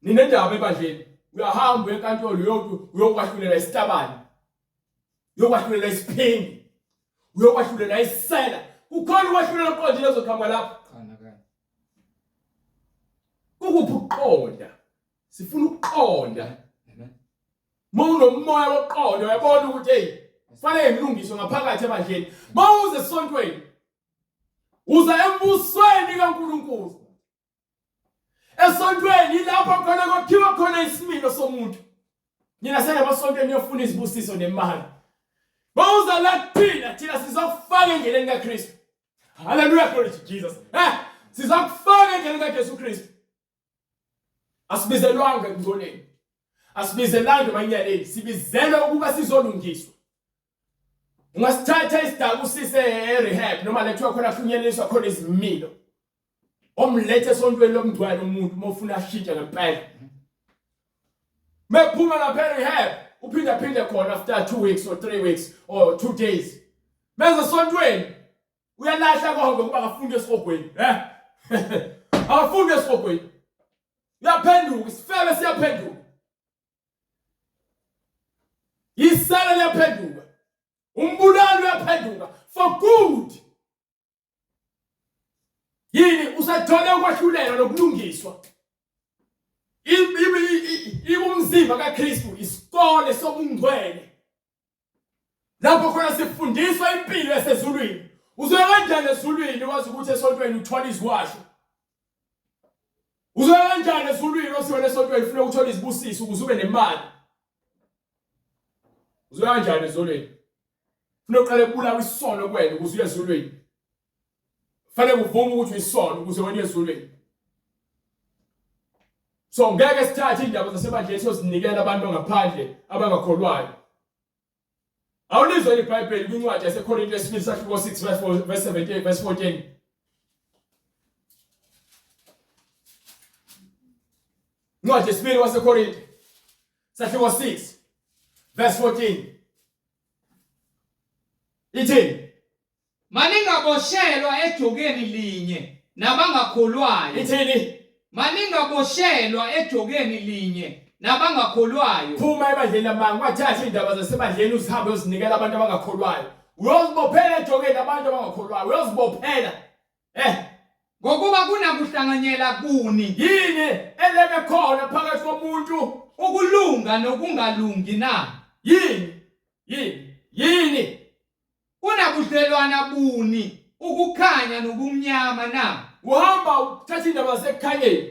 B: ninendaba ebandleni, uyahamba enkantolo uyokwahlulela isitabane, uyokwahlulela isiphingi, uyokwahlulela isela. Kukhona ukwahlulela oqondile ozoqhamuka lapho. Kukuphi ukuqonda? Sifuna ukuqonda. Mawunomoya woqonda uyabona ukuthi kufanele ngilungiswe ngaphakathi ebandleni. Mawuze esontweni uza embusweni kaNkulunkulu. Esontweni lapho khona kwakhiwa khona isimilo somuntu. Nina sele emasontweni niyofuna izibusiso nemali. Bawuza la thina sizakufaka endleleni kaKristu. Hallelujah, glory to Jesus. Sizakufaka endleleni kaJesu Kristu. Asibizelwanga ekungcoleni. Asibizelanga emanyaleni, sibizelwe ukuba sizolungiswa. Ungasithatha isidabu sise rehab noma lethiwa khona afunyeliswa khona izimilo. Omlethe esontweni lomgcwalo umuntu mofuna ashintsha ngempela. Mephuma lapha rehab, uphinda khona after 2 weeks or 3 weeks or 2 days. Meze esontweni uyalahla konke kuba akafunde esogweni, akafunde esogweni. Uyaphenduka, isifebe siyaphenduka. Isala liyaphenduka. Umbulalo uyaphenduka for good. Yini usathole ukwahlulelwa nokulungiswa. Umzimba kaKristu isikole sobungcwele. Lapho khona sifundiswa impilo esezulwini. Uzoya kanjani ezulwini wazi ukuthi esontweni uthola iziwasho? Uzoya kanjani ezulwini osiwele esontweni ufuna ukuthola izibusiso ukuze ube nemali? Uzoya kanjani ezulwini? Ufuna uqale ukubulawa isono kwena ukuze uye ezulwini. Fanele uvume ukuthi uyisono ukuze wena uye ezulwini. So ngeke sithathe indaba zasebandleni siyozinikela abantu ngaphandle abangakholwayo. Awulizwe iBhayibheli kwincwadi yaseKorinte yesibili sahluko 6 verse 17 verse 14. Incwadi yesibili waseKorinte sahluko 6 verse 14. Ithini?
A: Maningaboshelwa ejokeni linye nabangakholwayo.
B: Ithini?
A: Maningaboshelwa ejokeni linye nabangakholwayo.
B: Phuma ebandleni lamanga wathatha indaba zasebandleni uzihambe uzinikela abantu abangakholwayo. Uyozibophela ejokeni abantu abangakholwayo. Uyozibophela.
A: Ngokuba kunakuhlanganyela kuni.
B: Yini eleke khona phakathi komuntu
A: Ukulunga nokungalungi na?
B: Yini
A: Kunabudlelwana buni ukukhanya nokumnyama na?
B: uhamba uthatha indaba zasekukhanyeni.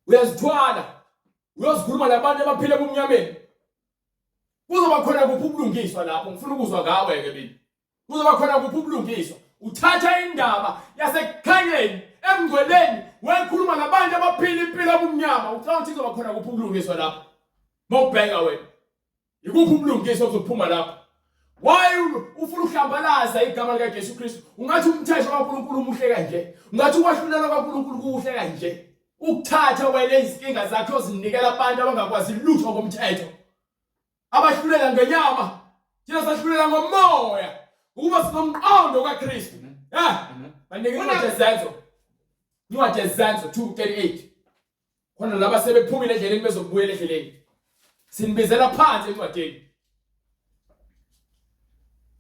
B: Uyazithwala. Uyozikhuluma nabantu abaphila ebumnyameni. Kuzoba khona kuphi ubulungiswa lapho? Ngifuna ukuzwa ngawe ke mina. Kuzoba khona kuphi ubulungiswa? Uthatha indaba yasekukhanyeni emngcweleni wekhuluma nabantu abaphila impilo ebumnyama. Ucabanga ukuthi kuzoba khona kuphi ubulungiswa lapho? Mawubheka wena. Ikuphi ubulungiswa kuzophuma lapho? Why ufuna ukuhlambalaza igama likaJesu Kristu? Ungathi umthetho kaNkulunkulu umuhle kanje. Ungathi ukwahlulelwa kaNkulunkulu kuhle kanje. Ukuthatha wena izinkinga zakho ozinikela abantu abangakwazi lutho ngomthetho. Abahlulela ngenyama, thina sahlulela ngomoya. Ukuba sinomqondo kaKristu. Banika incwadi yezenzo. Incwadi yezenzo 2:38. Khona laba sebephumile endleleni bezobuyela endleleni. Sinibizela phansi encwadini.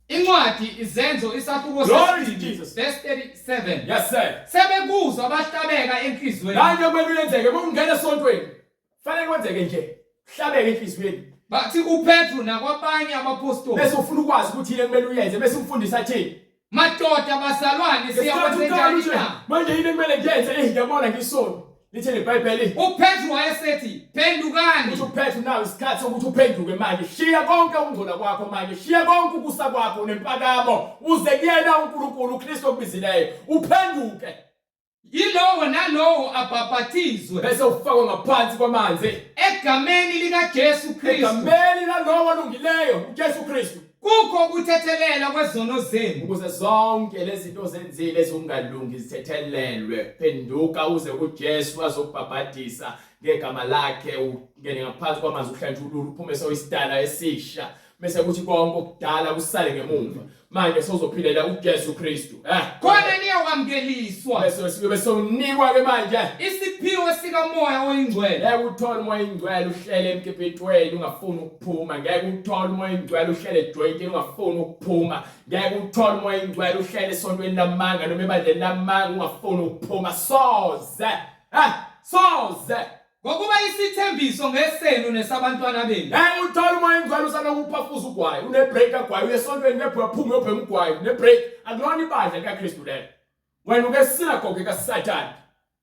A: Incwadi izenzo isahluko verse 37.
B: Yes sir.
A: Sebekuzwa abahlabeka enhlizweni.
B: Manje kumele uyenzeke ukungena esontweni. Fanele kwenzeke nje. Hlabeke enhlizweni.
A: Bathi uPetru nakwabanye abapostoli.
B: Bese ufuna ukwazi ukuthi yini kumele uyenze bese umfundisa athini?
A: Madoda bazalwane siyakwenza njani?
B: Manje yini kumele ngiyenze ngiyabona ngisono. Lithi iBhayibheli
A: uPetru wayesethi phendukani.
B: Uthi uPetru nawe isikhathi sokuthi uphenduke manje. Shiya konke ukungcola kwakho manje. Shiya konke ukusa kwakho nempakamo uze kuyena uNkulunkulu uKristu okubizileyo. Uphenduke.
A: Yilowo nalowo abhaphathizwe
B: bese ufakwe ngaphansi kwamanzi
A: egameni likaJesu Kristu.
B: Egameni lalowo olungileyo uJesu Kristu.
A: Kukho ukuthethelela kwezono zenu
B: ukuze zonke lezi zinto zenzile ezingalungi zithethelelwe. Phenduka uze kuJesu azokubhabhadisa ngegama lakhe ungene ngaphansi kwamanzi uhlanjululu uphume soyisidala esisha. Bese kuthi konke okudala kusale ngemumva. Manje sozophilela uJesu Kristu.
A: Khona niyakwamkeliswa.
B: Bese unikwa ke manje
A: isiphiwo sika moya oyingcwele.
B: Ngeke uthole umoya oyingcwele uhlele emkipitweni ungafuni ukuphuma. Ngeke uthole umoya oyingcwele uhlele ejointini ungafuni ukuphuma. Ngeke uthole umoya oyingcwele uhlele esontweni lamanga noma ebandleni lamanga ungafuni ukuphuma. Soze. Soze.
A: Ngokuba isithembiso ngesenu nesabantwana benu.
B: Ngeke uthole umoya oyingcwele usana ukuphafuza ugwayi. Une break agwayi uyesontweni ngeke uphuma uyobhema ugwayi. Ne break akulona ibandla likaKristu lelo. Wena uke sinagoge kaSathane.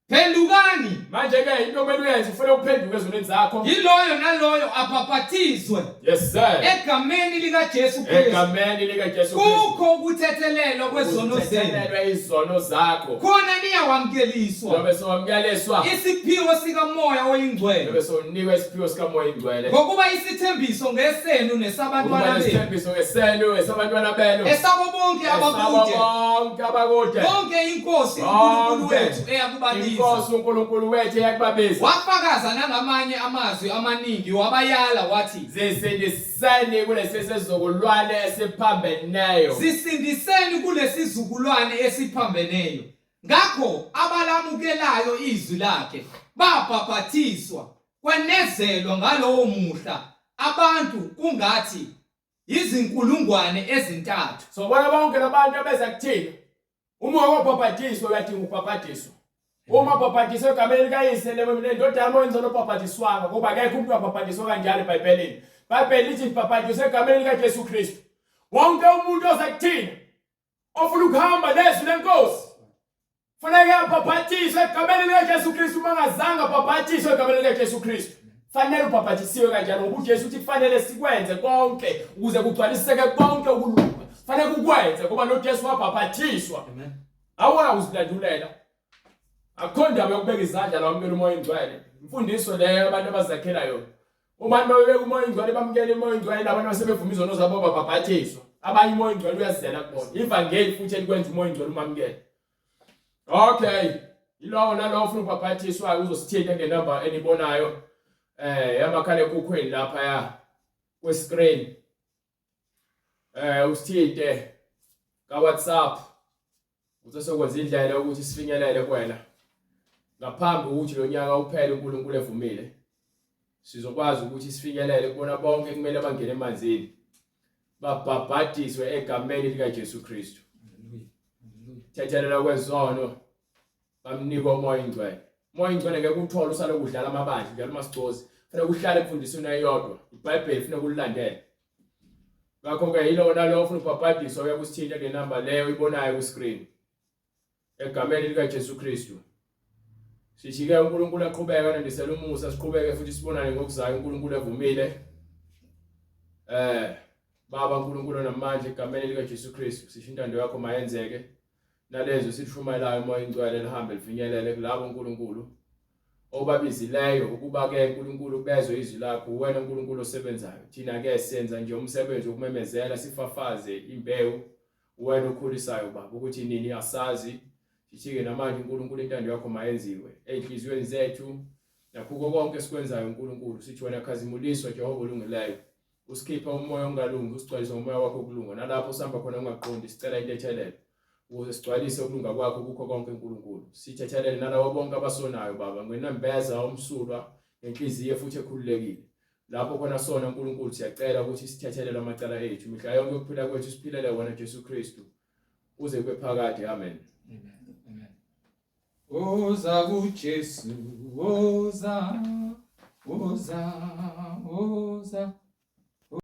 A: Phendukani.
B: Manje ke into okumele uyenze ufuna ukuphenduka ezonweni zakho.
A: Yiloyo naloyo abhaphathizwe.
B: Yes sir.
A: Egameni likaJesu Kristu.
B: Egameni likaJesu Kristu.
A: Kukho ukuthethelelwa kwezono zenu.
B: Ukuthethelelwa izono zakho.
A: Khona niyawamkeliswa.
B: Ngobe sowamkeliswa.
A: Isiphiwo sikamoya oyingcwele.
B: Ngobe sowunikwa isiphiwo sikamoya oyingcwele.
A: Ngokuba isithembiso ngesenu nesabantwana benu.
B: Isithembiso ngesenu nesabantwana benu.
A: Esabo bonke abakude.
B: Bonke abakude.
A: Bonke inkosi uNkulunkulu wethu eyakubabiza.
B: Inkosi uNkulunkulu wethu eyakubabiza.
A: Wafakaza nangamanye amazwi amaningi wabayala wathi
B: zisindiseni kulesi sizukulwane esiphambeneyo.
A: Zisindiseni kulesi sizukulwane esiphambeneyo. Ngakho abalamukelayo izwi lakhe babhaphathiswa kwanezelwa ngalowo muhla abantu kungathi izinkulungwane ezintathu.
B: So bona bonke labantu abeza kuthina uma wabhaphathiswa uyadinga ukubhaphathiswa. Uma ubhaphathiswe egameni likayise lendodana yami oyingcwele obhaphathiswanga ngoba akekho umuntu wabhaphathiswa kanjalo eBhayibhelini. iBhayibheli lithi ubhaphathiswe egameni likaJesu Kristu. Wonke umuntu oza kuthina ofuna ukuhamba nezwi lenkosi fanele abhaphathiswe egameni likaJesu Kristu. Uma ngazange abhaphathiswe egameni likaJesu Kristu fanele ubhaphathisiwe kanjalo ngoba uJesu uthi kufanele sikwenze konke ukuze kugcwaliseke konke ukulunga. Fanele ukwenze ngoba noJesu wabhaphathiswa.
A: Amen.
B: Awona uzilandulela. Akho ndaba yokubeka izandla la wamukela umoya oyingcwele. Imfundiso leyo abantu abazakhela yona. Uma bebeka umoya oyingcwele bamukela umoya oyingcwele abantu basebevuma izono zabo babhaphathiswa. Abanye umoya oyingcwele uyazizela kubona. Ivangeli futhi elikwenza umoya oyingcwele umamukele. Okay. Yilowo nalowo ufuna ukubhaphathiswa uzosithinta ngenamba enibonayo yamakhala ekhukhweni lapha ya kwe-screen. Usithinte ka WhatsApp. Uzosokwenza indlela ukuthi sifinyelele kuwena. Ngaphambi ukuthi lo nyaka uphele uNkulunkulu evumile. Sizokwazi ukuthi sifinyelele kubona bonke kumele bangene emanzini. Babhaphathiswe egameni likaJesu Kristu. Thethelela kwezono. Bamnika umoya oyingcwele. Umoya oyingcwele ngeke uthole usale ukudlala amabandla njalo masicozi. Fanele uhlale emfundisweni eyodwa. iBhayibheli fanele ukulandele. Ngakho ke yilo nalo ofuna ukubhaphathiswa uyakusithinta ngenamba leyo ibonayo ku screen. Egameni likaJesu Kristu. Sishike uNkulunkulu aqhubeka nandisela umusa siqhubeke futhi sibonane ngokuzayo uNkulunkulu evumile. Baba uNkulunkulu namandla egameni likaJesu Kristu sisho intando yakho mayenzeke. Nalezo sithumelayo umoya oyingcwele lihambe lifinyelele kulabo uNkulunkulu obabizileyo ukuba ke uNkulunkulu bezwe izwi lakho wena uNkulunkulu osebenzayo. Thina ke senza nje umsebenzi wokumemezela sifafaze imbewu wena ukhulisayo baba ukuthi nini asazi. Sithike namanje uNkulunkulu intando yakho mayenziwe enhliziyweni zethu nakho konke sikwenzayo uNkulunkulu sithi wena khazimuliswa Jehova olungileyo. Usikhipha umoya ongalungi usigcwalise umoya wakho okulunga nalapho sihamba khona ungaqondi sicela intethelelo ukuze sigcwalise ukulunga kwakho kukho konke uNkulunkulu. Sithethelele nalawo bonke abasonayo baba ngenambeza omsulwa enhliziyo futhi ekhululekile. Lapho khona sona uNkulunkulu siyacela ukuthi sithethelele amacala ethu mihla yonke ukuphila kwethu siphilele wena Jesu Kristu uze kube phakade. Amen.
A: Amen. Oza kuJesu, oza, oza, oza.